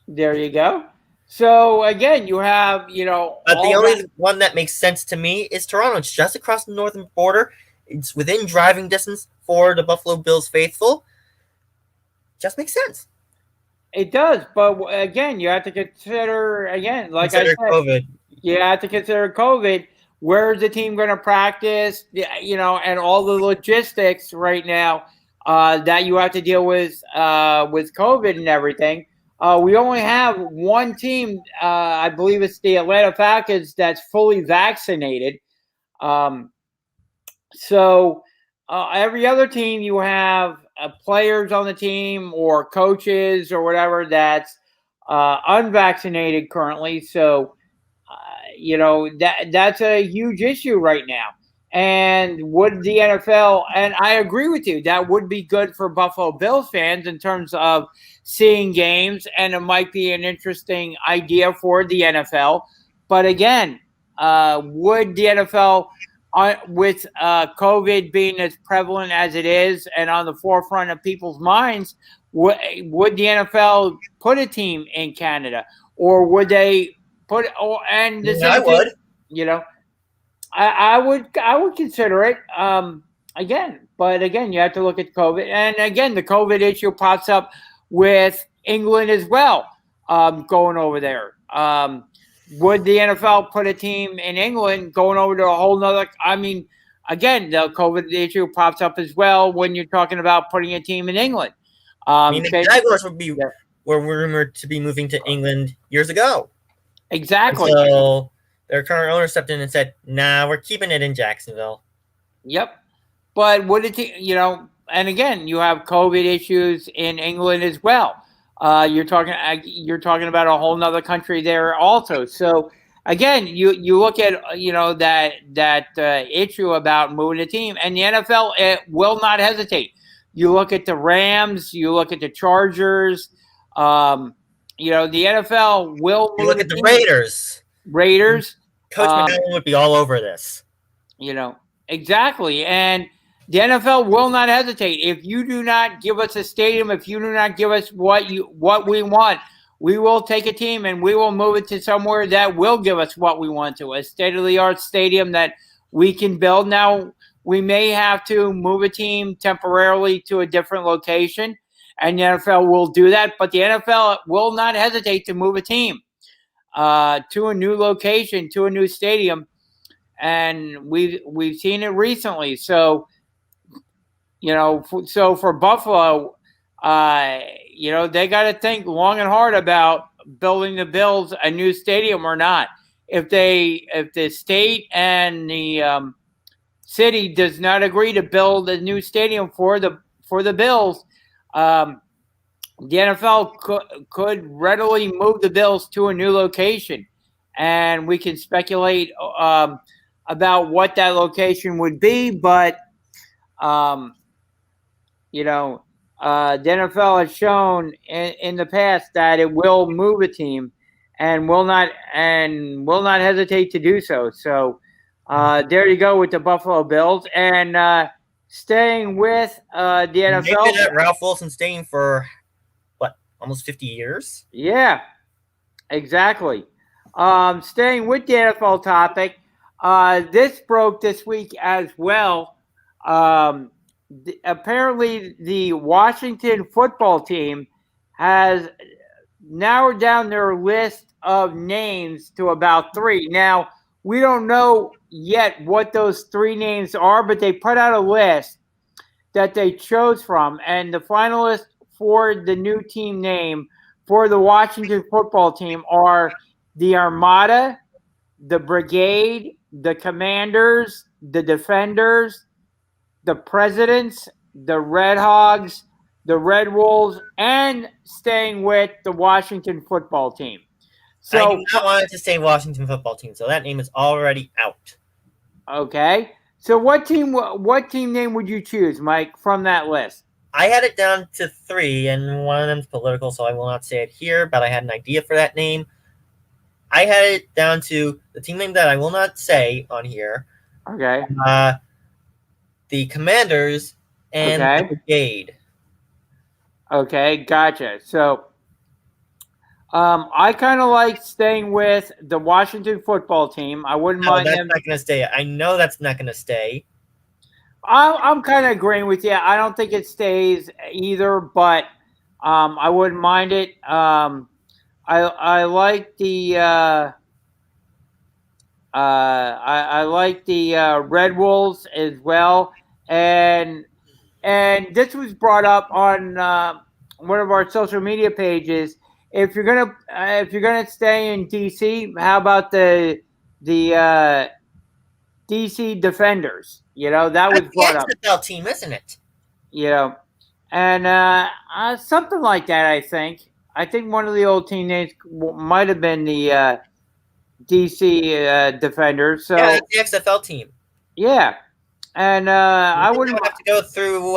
There you go. So, again, you have, But the only one that makes sense to me is Toronto. It's just across the northern border. It's within driving distance for the Buffalo Bills faithful. Just makes sense. It does. But, again, you have to consider, COVID. You have to consider COVID. Where's the team going to practice, and all the logistics right now that you have to deal with COVID and everything. We only have one team, I believe it's the Atlanta Falcons, that's fully vaccinated. So every other team, you have players on the team or coaches or whatever that's unvaccinated currently. So, that's a huge issue right now. And would the NFL, and I agree with you, that would be good for Buffalo Bills fans in terms of seeing games, and it might be an interesting idea for the NFL. But again, would the NFL, with COVID being as prevalent as it is and on the forefront of people's minds, would the NFL put a team in Canada, or would they put? And the same I would. thing, I would consider it. But again, you have to look at COVID, and again, the COVID issue pops up with England as well, going over there. Would the NFL put a team in England going over to a whole nother? I mean, again, the COVID issue pops up as well when you're talking about putting a team in England. The Jaguars were rumored to be moving to England years ago. Exactly. So their current owner stepped in and said, "Nah, we're keeping it in Jacksonville." Yep. But would it, and again, you have COVID issues in England as well. You're talking about a whole nother country there also. So again, you look at that issue about moving a team, and the NFL will not hesitate. You look at the Rams, you look at the Chargers. The NFL will. You look at the Raiders. Coach McDonald would be all over this. Exactly, and the NFL will not hesitate. If you do not give us a stadium, if you do not give us what we want, we will take a team and we will move it to somewhere that will give us what we want to, a state-of-the-art stadium that we can build. Now, we may have to move a team temporarily to a different location, and the NFL will do that, but the NFL will not hesitate to move a team to a new location, to a new stadium, and we've seen it recently. So, so for Buffalo, they got to think long and hard about building the Bills a new stadium or not. If the state and the city does not agree to build a new stadium for the Bills, the NFL could readily move the Bills to a new location, and we can speculate about what that location would be, but the NFL has shown in the past that it will move a team and will not hesitate to do so. So there you go with the Buffalo Bills, and staying with the NFL. They've been at Ralph Wilson Stadium for almost 50 years. Yeah, exactly. Staying with the NFL topic, this broke this week as well. Apparently, the Washington football team has narrowed down their list of names to about 3. Now, we don't know yet what those 3 names are, but they put out a list that they chose from, and the finalists for the new team name for the Washington football team are the Armada, the Brigade, the Commanders, the Defenders, the Presidents, the Red Hogs, the Red Wolves, and staying with the Washington football team. So I do not want it to say Washington football team, so that name is already out. Okay. So what team name would you choose, Mike, from that list? I had it down to 3, and one of them is political, so I will not say it here, but I had an idea for that name. I had it down to the team name that I will not say on here. Okay. The Commanders and the Brigade. Okay, gotcha. So I kind of like staying with the Washington football team. I wouldn't mind them. That's not going to stay. I know that's not going to stay. I'm kind of agreeing with you. I don't think it stays either, but I wouldn't mind it. I like the I like the Red Wolves as well, and this was brought up on one of our social media pages. If you're gonna stay in DC, how about the DC Defenders? That was brought up. That's the XFL team, isn't it? And something like that. I think one of the old team names might have been the DC Defenders. So yeah, that's the XFL team. Yeah, and I wouldn't have to go through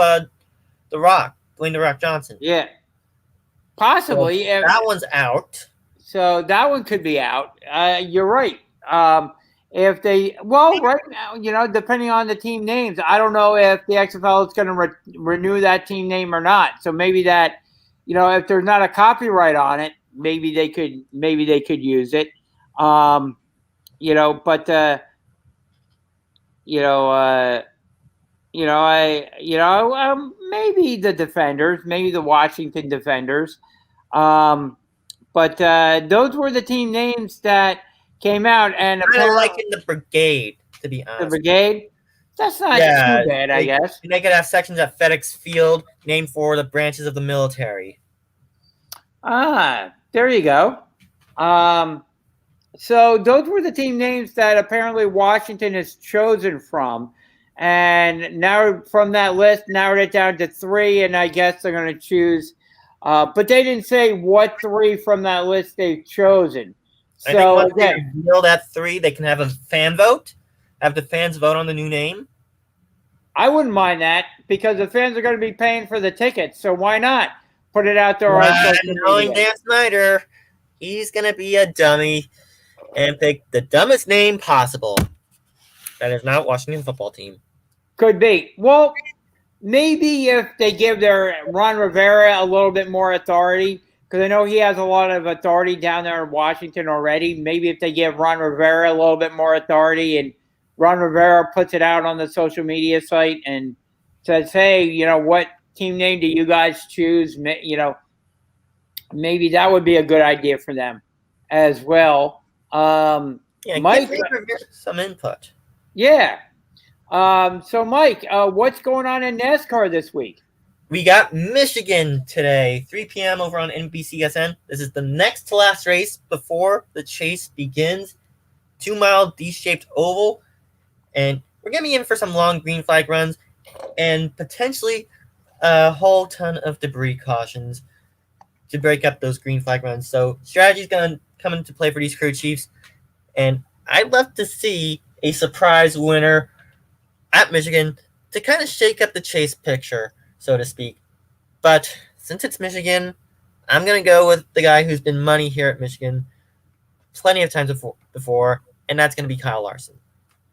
the Rock, Dwayne the Rock Johnson. Yeah, possibly. So that one's out. So that one could be out. You're right. if they, well, right now, depending on the team names, I don't know if the XFL is going to renew that team name or not. So maybe that, if there's not a copyright on it, maybe they could use it. But maybe the Defenders, maybe the Washington Defenders. But those were the team names that came out, and apparently like in the Brigade, to be honest. The Brigade. That's not too bad, I guess. They could have sections at FedEx Field named for the branches of the military. There you go. So those were the team names that apparently Washington has chosen from. And now from that list, narrowed it down to 3, and I guess they're going to choose. But they didn't say what 3 from that list they've chosen. So I think once they reveal that 3, they can have a fan vote. Have the fans vote on the new name. I wouldn't mind that because the fans are going to be paying for the tickets. So why not put it out there on social media? Knowing Dan Snyder, he's going to be a dummy and pick the dumbest name possible. That is not Washington football team. Could be. Well, maybe if they give their Ron Rivera a little bit more authority, because I know he has a lot of authority down there in Washington already. Maybe if they give Ron Rivera a little bit more authority and Ron Rivera puts it out on the social media site and says, hey, what team name do you guys choose? Maybe that would be a good idea for them as well. Mike, some input. Yeah. So, Mike, what's going on in NASCAR this week? We got Michigan today, 3 p.m. over on NBCSN. This is the next to last race before the chase begins. 2-mile D-shaped oval. And we're going to be in for some long green flag runs and potentially a whole ton of debris cautions to break up those green flag runs. So strategy is going to come into play for these crew chiefs. And I'd love to see a surprise winner at Michigan to kind of shake up the chase picture, so to speak. But since it's Michigan, I'm going to go with the guy who's been money here at Michigan plenty of times before, and that's going to be Kyle Larson.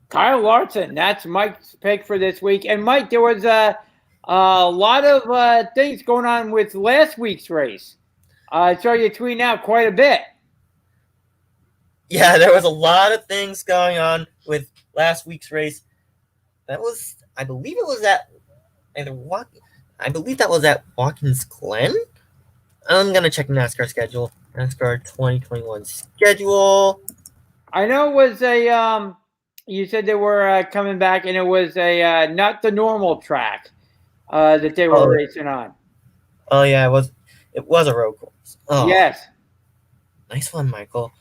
Kyle Larson, that's Mike's pick for this week. And Mike, there was a lot of things going on with last week's race. I saw you tweeting out quite a bit. Yeah, there was a lot of things going on with last week's race. I believe that was at Watkins Glen. I'm gonna check NASCAR schedule. NASCAR 2021 schedule. I know it was you said they were coming back, and it was not the normal track that they were racing on. Oh yeah, it was a road course. Oh, yes. Nice one, Michael.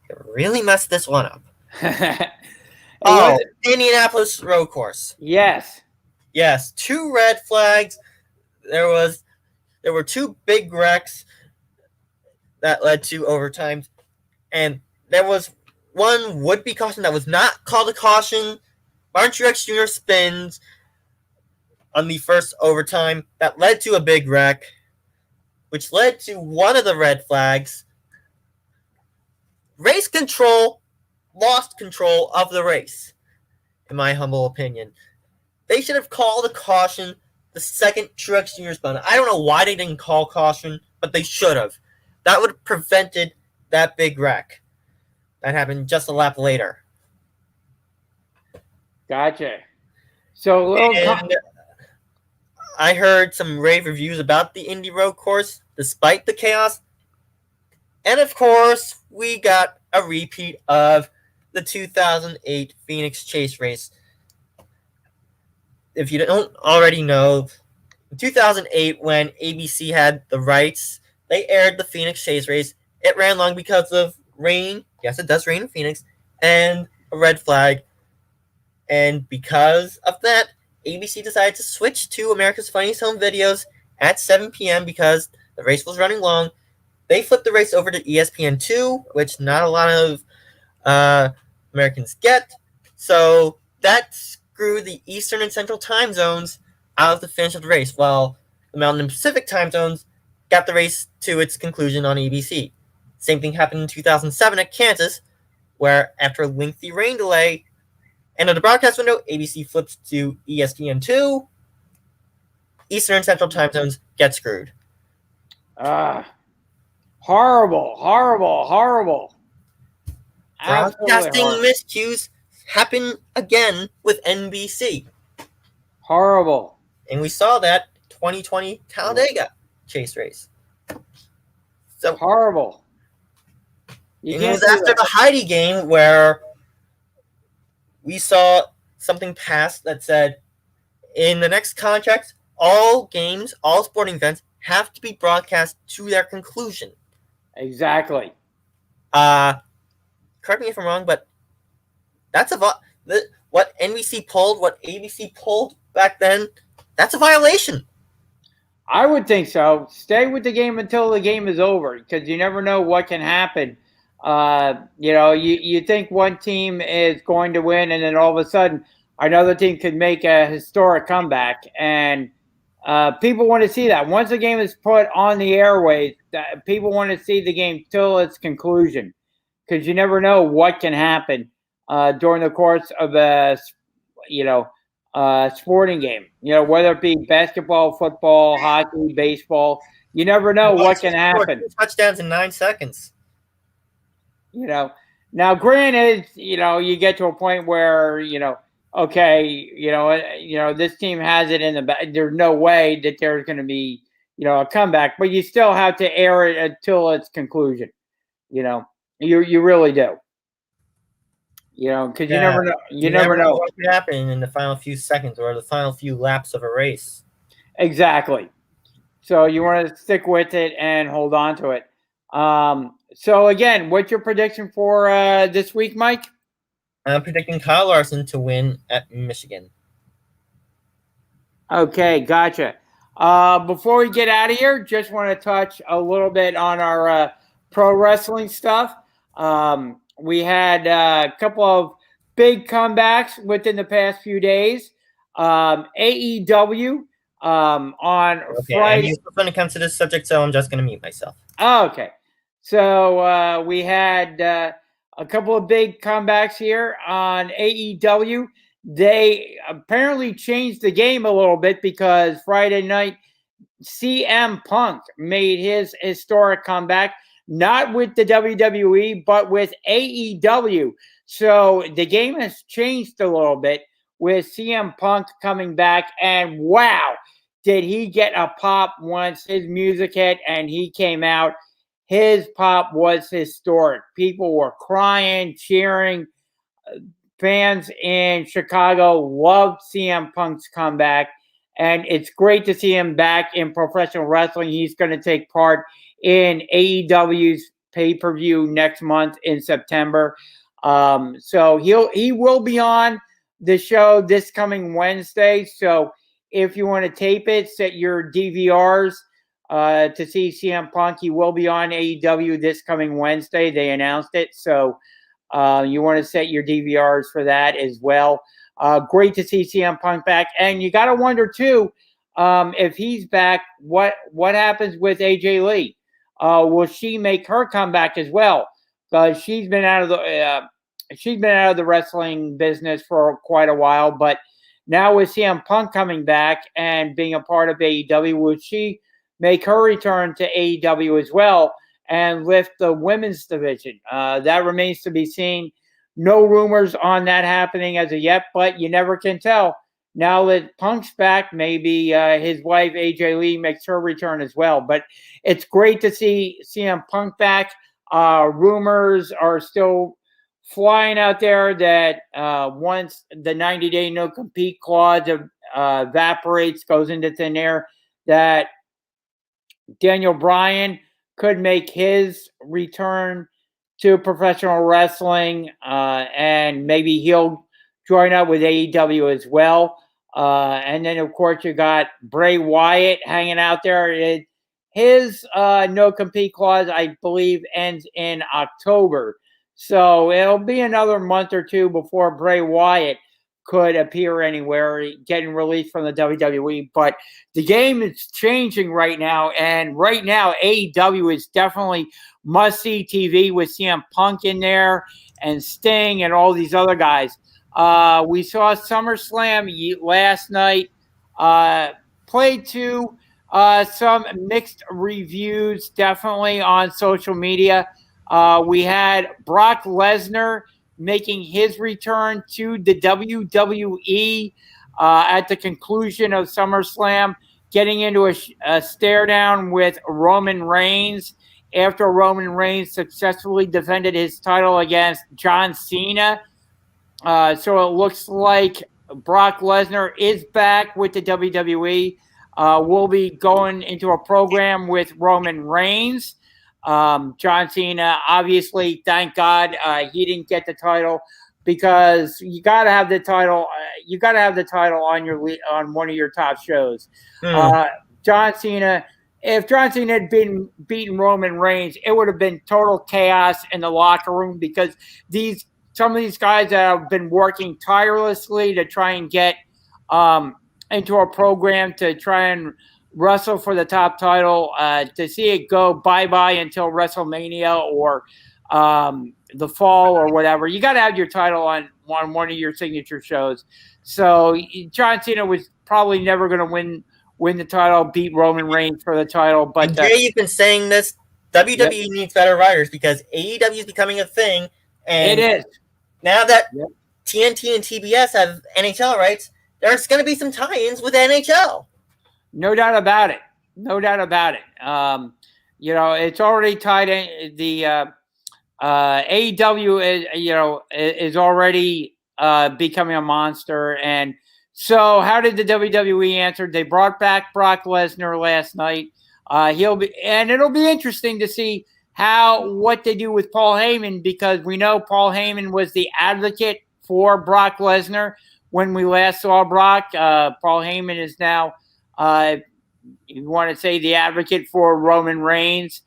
You really messed this one up. Indianapolis road course. Yes. 2 red flags. There were 2 big wrecks that led to overtimes, and there was one would-be caution that was not called a caution. Martin Truex Jr. spins on the first overtime that led to a big wreck, which led to one of the red flags. Race control lost control of the race, in my humble opinion. They should have called a caution the second Truex Jr. spun. I don't know why they didn't call caution, but they should have. That would have prevented that big wreck. That happened just a lap later. Gotcha. So, I heard some rave reviews about the Indy road course, despite the chaos. And of course, we got a repeat of the 2008 Phoenix Chase race. If you don't already know, in 2008, when ABC had the rights, they aired the Phoenix Chase race. It ran long because of rain. Yes, it does rain in Phoenix. And a red flag. And because of that, ABC decided to switch to America's Funniest Home Videos at 7 p.m. because the race was running long. They flipped the race over to ESPN2, which not a lot of Americans get. So that screwed the Eastern and Central time zones out of the finish of the race, while the Mountain and Pacific time zones got the race to its conclusion on ABC. Same thing happened in 2007 at Kansas, where after a lengthy rain delay, end of the broadcast window, ABC flips to ESPN2. Eastern and Central time zones get screwed. Horrible, horrible, horrible. Broadcasting Horrible. miscues happen again with NBC. Horrible. And we saw that 2020 Talladega chase race. So horrible. It was after the Heidi game where we saw something pass that said, in the next contract, all games, all sporting events have to be broadcast to their conclusion. Exactly. Correct me if I'm wrong, but that's what NBC pulled, what ABC pulled back then. That's a violation. I would think so. Stay with the game until the game is over, because you never know what can happen. You think one team is going to win, and then all of a sudden another team could make a historic comeback, and people want to see that. Once the game is put on the airways, people want to see the game till its conclusion, because you never know what can happen during the course of a sporting game. Whether it be basketball, football, hockey, baseball, you never know what can happen. 2 touchdowns in 9 seconds. Now granted, you get to a point where, okay, this team has it in the back. There's no way that there's going to be, a comeback, but you still have to air it until its conclusion. You really do. Because you never know. You never know what can happen in the final few seconds or the final few laps of a race. Exactly. So you want to stick with it and hold on to it. So again, what's your prediction for this week, Mike? I'm predicting Kyle Larson to win at Michigan. Okay, gotcha. Before we get out of here, just want to touch a little bit on our pro wrestling stuff. We had a couple of big comebacks within the past few days. AEW on Friday. When it comes to this subject, so I'm just going to mute myself. Oh, okay. So we had a couple of big comebacks here on AEW. They apparently changed the game a little bit, because Friday night CM Punk made his historic comeback, not with the WWE, but with AEW. So the game has changed a little bit with CM Punk coming back, and wow, did he get a pop once his music hit and he came out. His pop was historic. People were crying, cheering. Fans in Chicago loved CM Punk's comeback, and it's great to see him back in professional wrestling. He's going to take part in AEW's pay-per-view next month in September. So he will be on the show this coming Wednesday. So if you want to tape it, set your DVRs to see CM Punk. He will be on AEW this coming Wednesday. They announced it. So you want to set your DVRs for that as well. Great to see CM Punk back. And you got to wonder, too, if he's back, what happens with AJ Lee? Will she make her comeback as well? Because she's been out of the wrestling business for quite a while. But now with CM Punk coming back and being a part of AEW, will she make her return to AEW as well and lift the women's division? That remains to be seen. No rumors on that happening as of yet, but you never can tell. Now that Punk's back, maybe his wife, AJ Lee, makes her return as well. But it's great to see CM Punk back. Rumors are still flying out there that once the 90-day no-compete clause evaporates, goes into thin air, that Daniel Bryan could make his return to professional wrestling, and maybe he'll join up with AEW as well. And then, of course, you got Bray Wyatt hanging out there. His no-compete clause, I believe, ends in October. So it'll be another month or two before Bray Wyatt could appear anywhere, getting released from the WWE. But the game is changing right now, and right now AEW is definitely must-see TV with CM Punk in there and Sting and all these other guys. We saw SummerSlam last night. Played to some mixed reviews, definitely on social media. We had Brock Lesnar making his return to the WWE at the conclusion of SummerSlam, getting into a stare down with Roman Reigns after Roman Reigns successfully defended his title against John Cena. So it looks like Brock Lesnar is back with the WWE. We'll be going into a program with Roman Reigns. John Cena, obviously, thank God he didn't get the title, because you got to have the title. You got to have the title on one of your top shows. John Cena. If John Cena had been beaten Roman Reigns, it would have been total chaos in the locker room, because some of these guys that have been working tirelessly to try and get into a program to try and wrestle for the top title, to see it go bye-bye until WrestleMania or the fall or whatever. You got to have your title on one of your signature shows. So John Cena was probably never going to win the title, beat Roman Reigns for the title. But Jay, you've been saying this. WWE needs better writers, because AEW is becoming a thing. And it is. Now that TNT and TBS have NHL rights, there's going to be some tie-ins with NHL. No doubt about it. No doubt about it. It's already tied in. The AEW is already becoming a monster. And so how did the WWE answer? They brought back Brock Lesnar last night. It'll be interesting to see what they do with Paul Heyman, because we know Paul Heyman was the advocate for Brock Lesnar when we last saw Brock. Paul Heyman is now, you want to say, the advocate for Roman Reigns.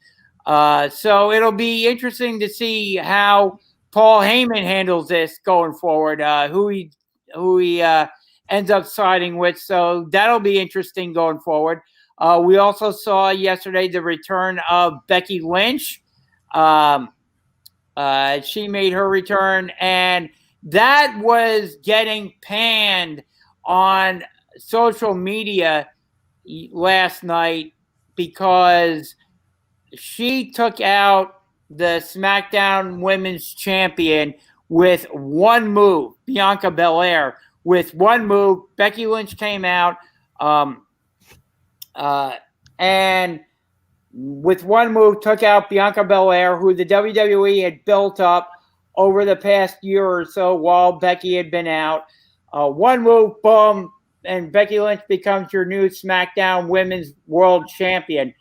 So it'll be interesting to see how Paul Heyman handles this going forward, who he ends up siding with. So that'll be interesting going forward. We also saw yesterday the return of Becky Lynch. She made her return, and that was getting panned on social media last night, because she took out the SmackDown Women's Champion with one move, Bianca Belair. With one move, Becky Lynch came out, and with one move took out Bianca Belair, who the WWE had built up over the past year or so while Becky had been out. One move, boom, and Becky Lynch becomes your new SmackDown Women's World Champion.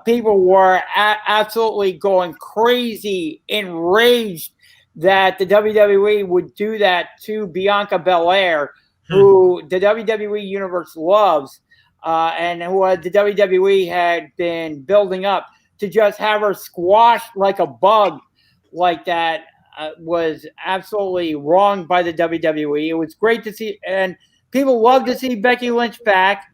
People were absolutely going crazy, enraged that the WWE would do that to Bianca Belair, who the WWE Universe loves, and who the WWE had been building up. To just have her squashed like a bug like that was absolutely wrong by the WWE. It was great to see, and people love to see Becky Lynch back.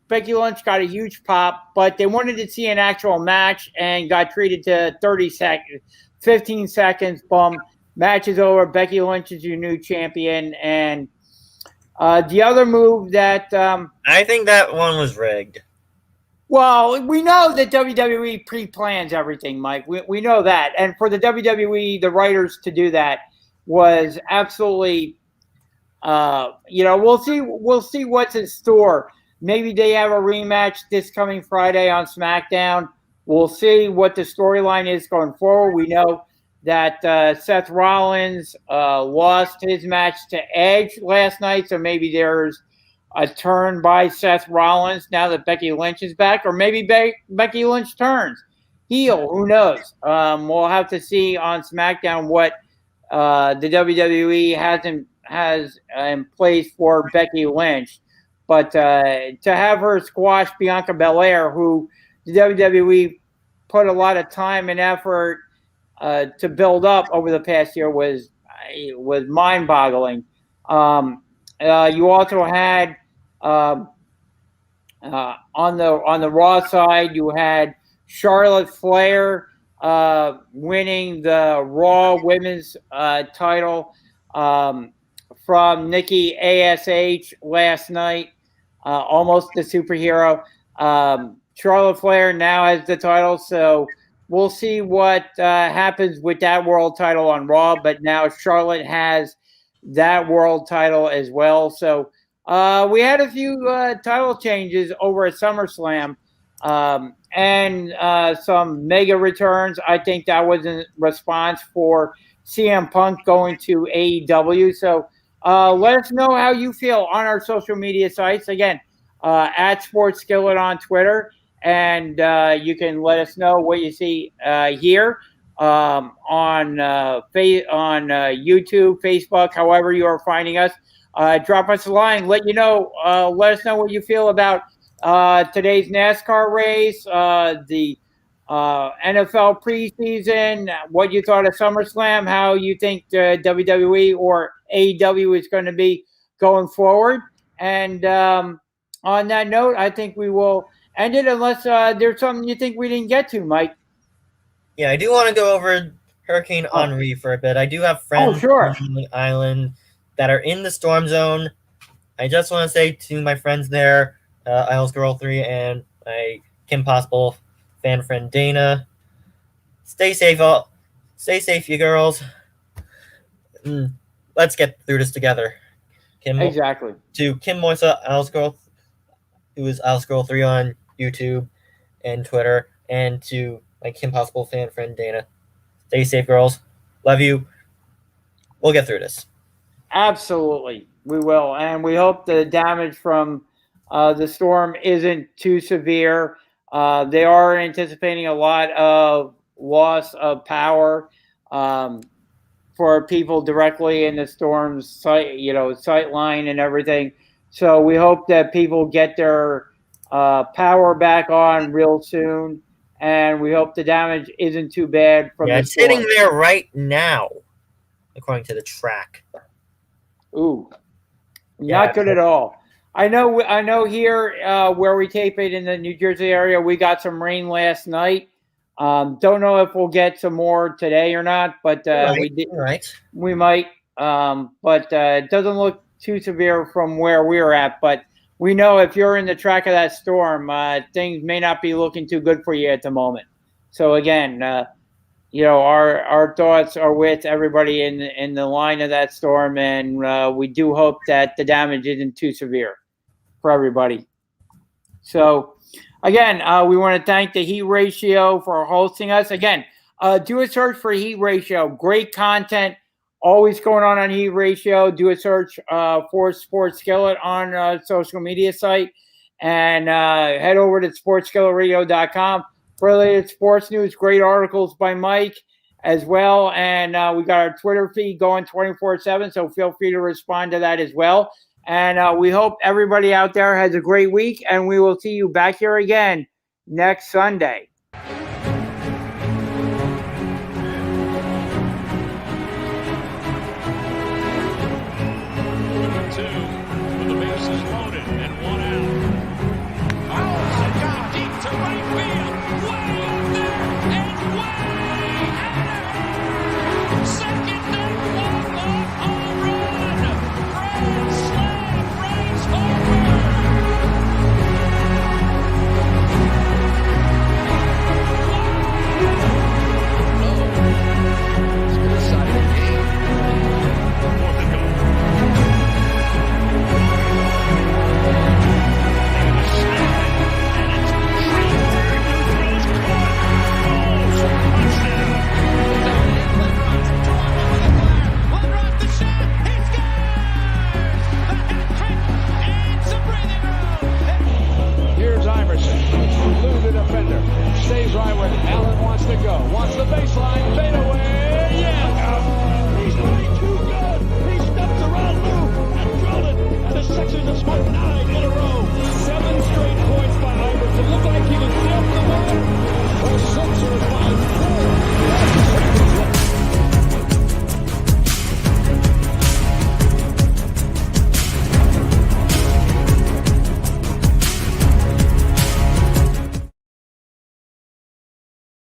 Becky Lynch got a huge pop, but they wanted to see an actual match and got treated to 30 seconds, 15 seconds, boom, match is over. Becky Lynch is your new champion. And the other move that I think that one was rigged. Well, we know that WWE pre-plans everything, Mike. We know that. And for the WWE, the writers to do that was absolutely, we'll see what's in store. Maybe they have a rematch this coming Friday on SmackDown. We'll see what the storyline is going forward. We know that Seth Rollins lost his match to Edge last night, so maybe there's a turn by Seth Rollins now that Becky Lynch is back, or maybe Becky Lynch turns heel. Who knows? We'll have to see on SmackDown what the WWE has in place for Becky Lynch. But to have her squash Bianca Belair, who the WWE put a lot of time and effort to build up over the past year, was mind-boggling. You also had on the Raw side, you had Charlotte Flair winning the Raw Women's title from Nikki ASH last night. Almost the superhero. Charlotte Flair now has the title, so we'll see what happens with that world title on Raw. But now Charlotte has that world title as well. So we had a few title changes over at SummerSlam and some mega returns. I think that was in response for CM Punk going to AEW. So let us know how you feel on our social media sites. Again, at Sports Skillet on Twitter. And you can let us know what you see here on YouTube, Facebook, however you are finding us. Drop us a line. Let us know what you feel about today's NASCAR race, the NFL preseason, what you thought of SummerSlam, how you think WWE or AEW is going to be going forward. And on that note, I think we will end it unless there's something you think we didn't get to, Mike. Yeah, I do want to go over Hurricane Henri for a bit. I do have friends on the island that are in the storm zone. I just want to say to my friends there, Isles Girl 3 and my Kim Possible fan friend Dana, stay safe, you girls. Let's get through this together. Exactly. To Kim Moisa, Isles Girl, who is Isles Girl 3 on YouTube and Twitter, and to my Kim Possible fan friend Dana, stay safe, girls. Love you. We'll get through this. Absolutely, we will, and we hope the damage from the storm isn't too severe. They are anticipating a lot of loss of power for people directly in the storm's sight line and everything. So we hope that people get their power back on real soon, and we hope the damage isn't too bad from the storm. It's sitting there right now, according to the track. Ooh, not good at all. I know here where we tape it in the New Jersey area, we got some rain last night. Don't know if we'll get some more today or not, but we might. But it doesn't look too severe from where we're at. But we know if you're in the track of that storm, things may not be looking too good for you at the moment. So again, our thoughts are with everybody in the line of that storm, and we do hope that the damage isn't too severe for everybody. So, again, we want to thank the Heat Ratio for hosting us. Again, do a search for Heat Ratio. Great content always going on Heat Ratio. Do a search for Sports Skillet on social media site, and head over to sportsskilletradio.com for related sports news. Great articles by Mike as well, and we got our Twitter feed going 24/7, so feel free to respond to that as well. And we hope everybody out there has a great week, and we will see you back here again next Sunday.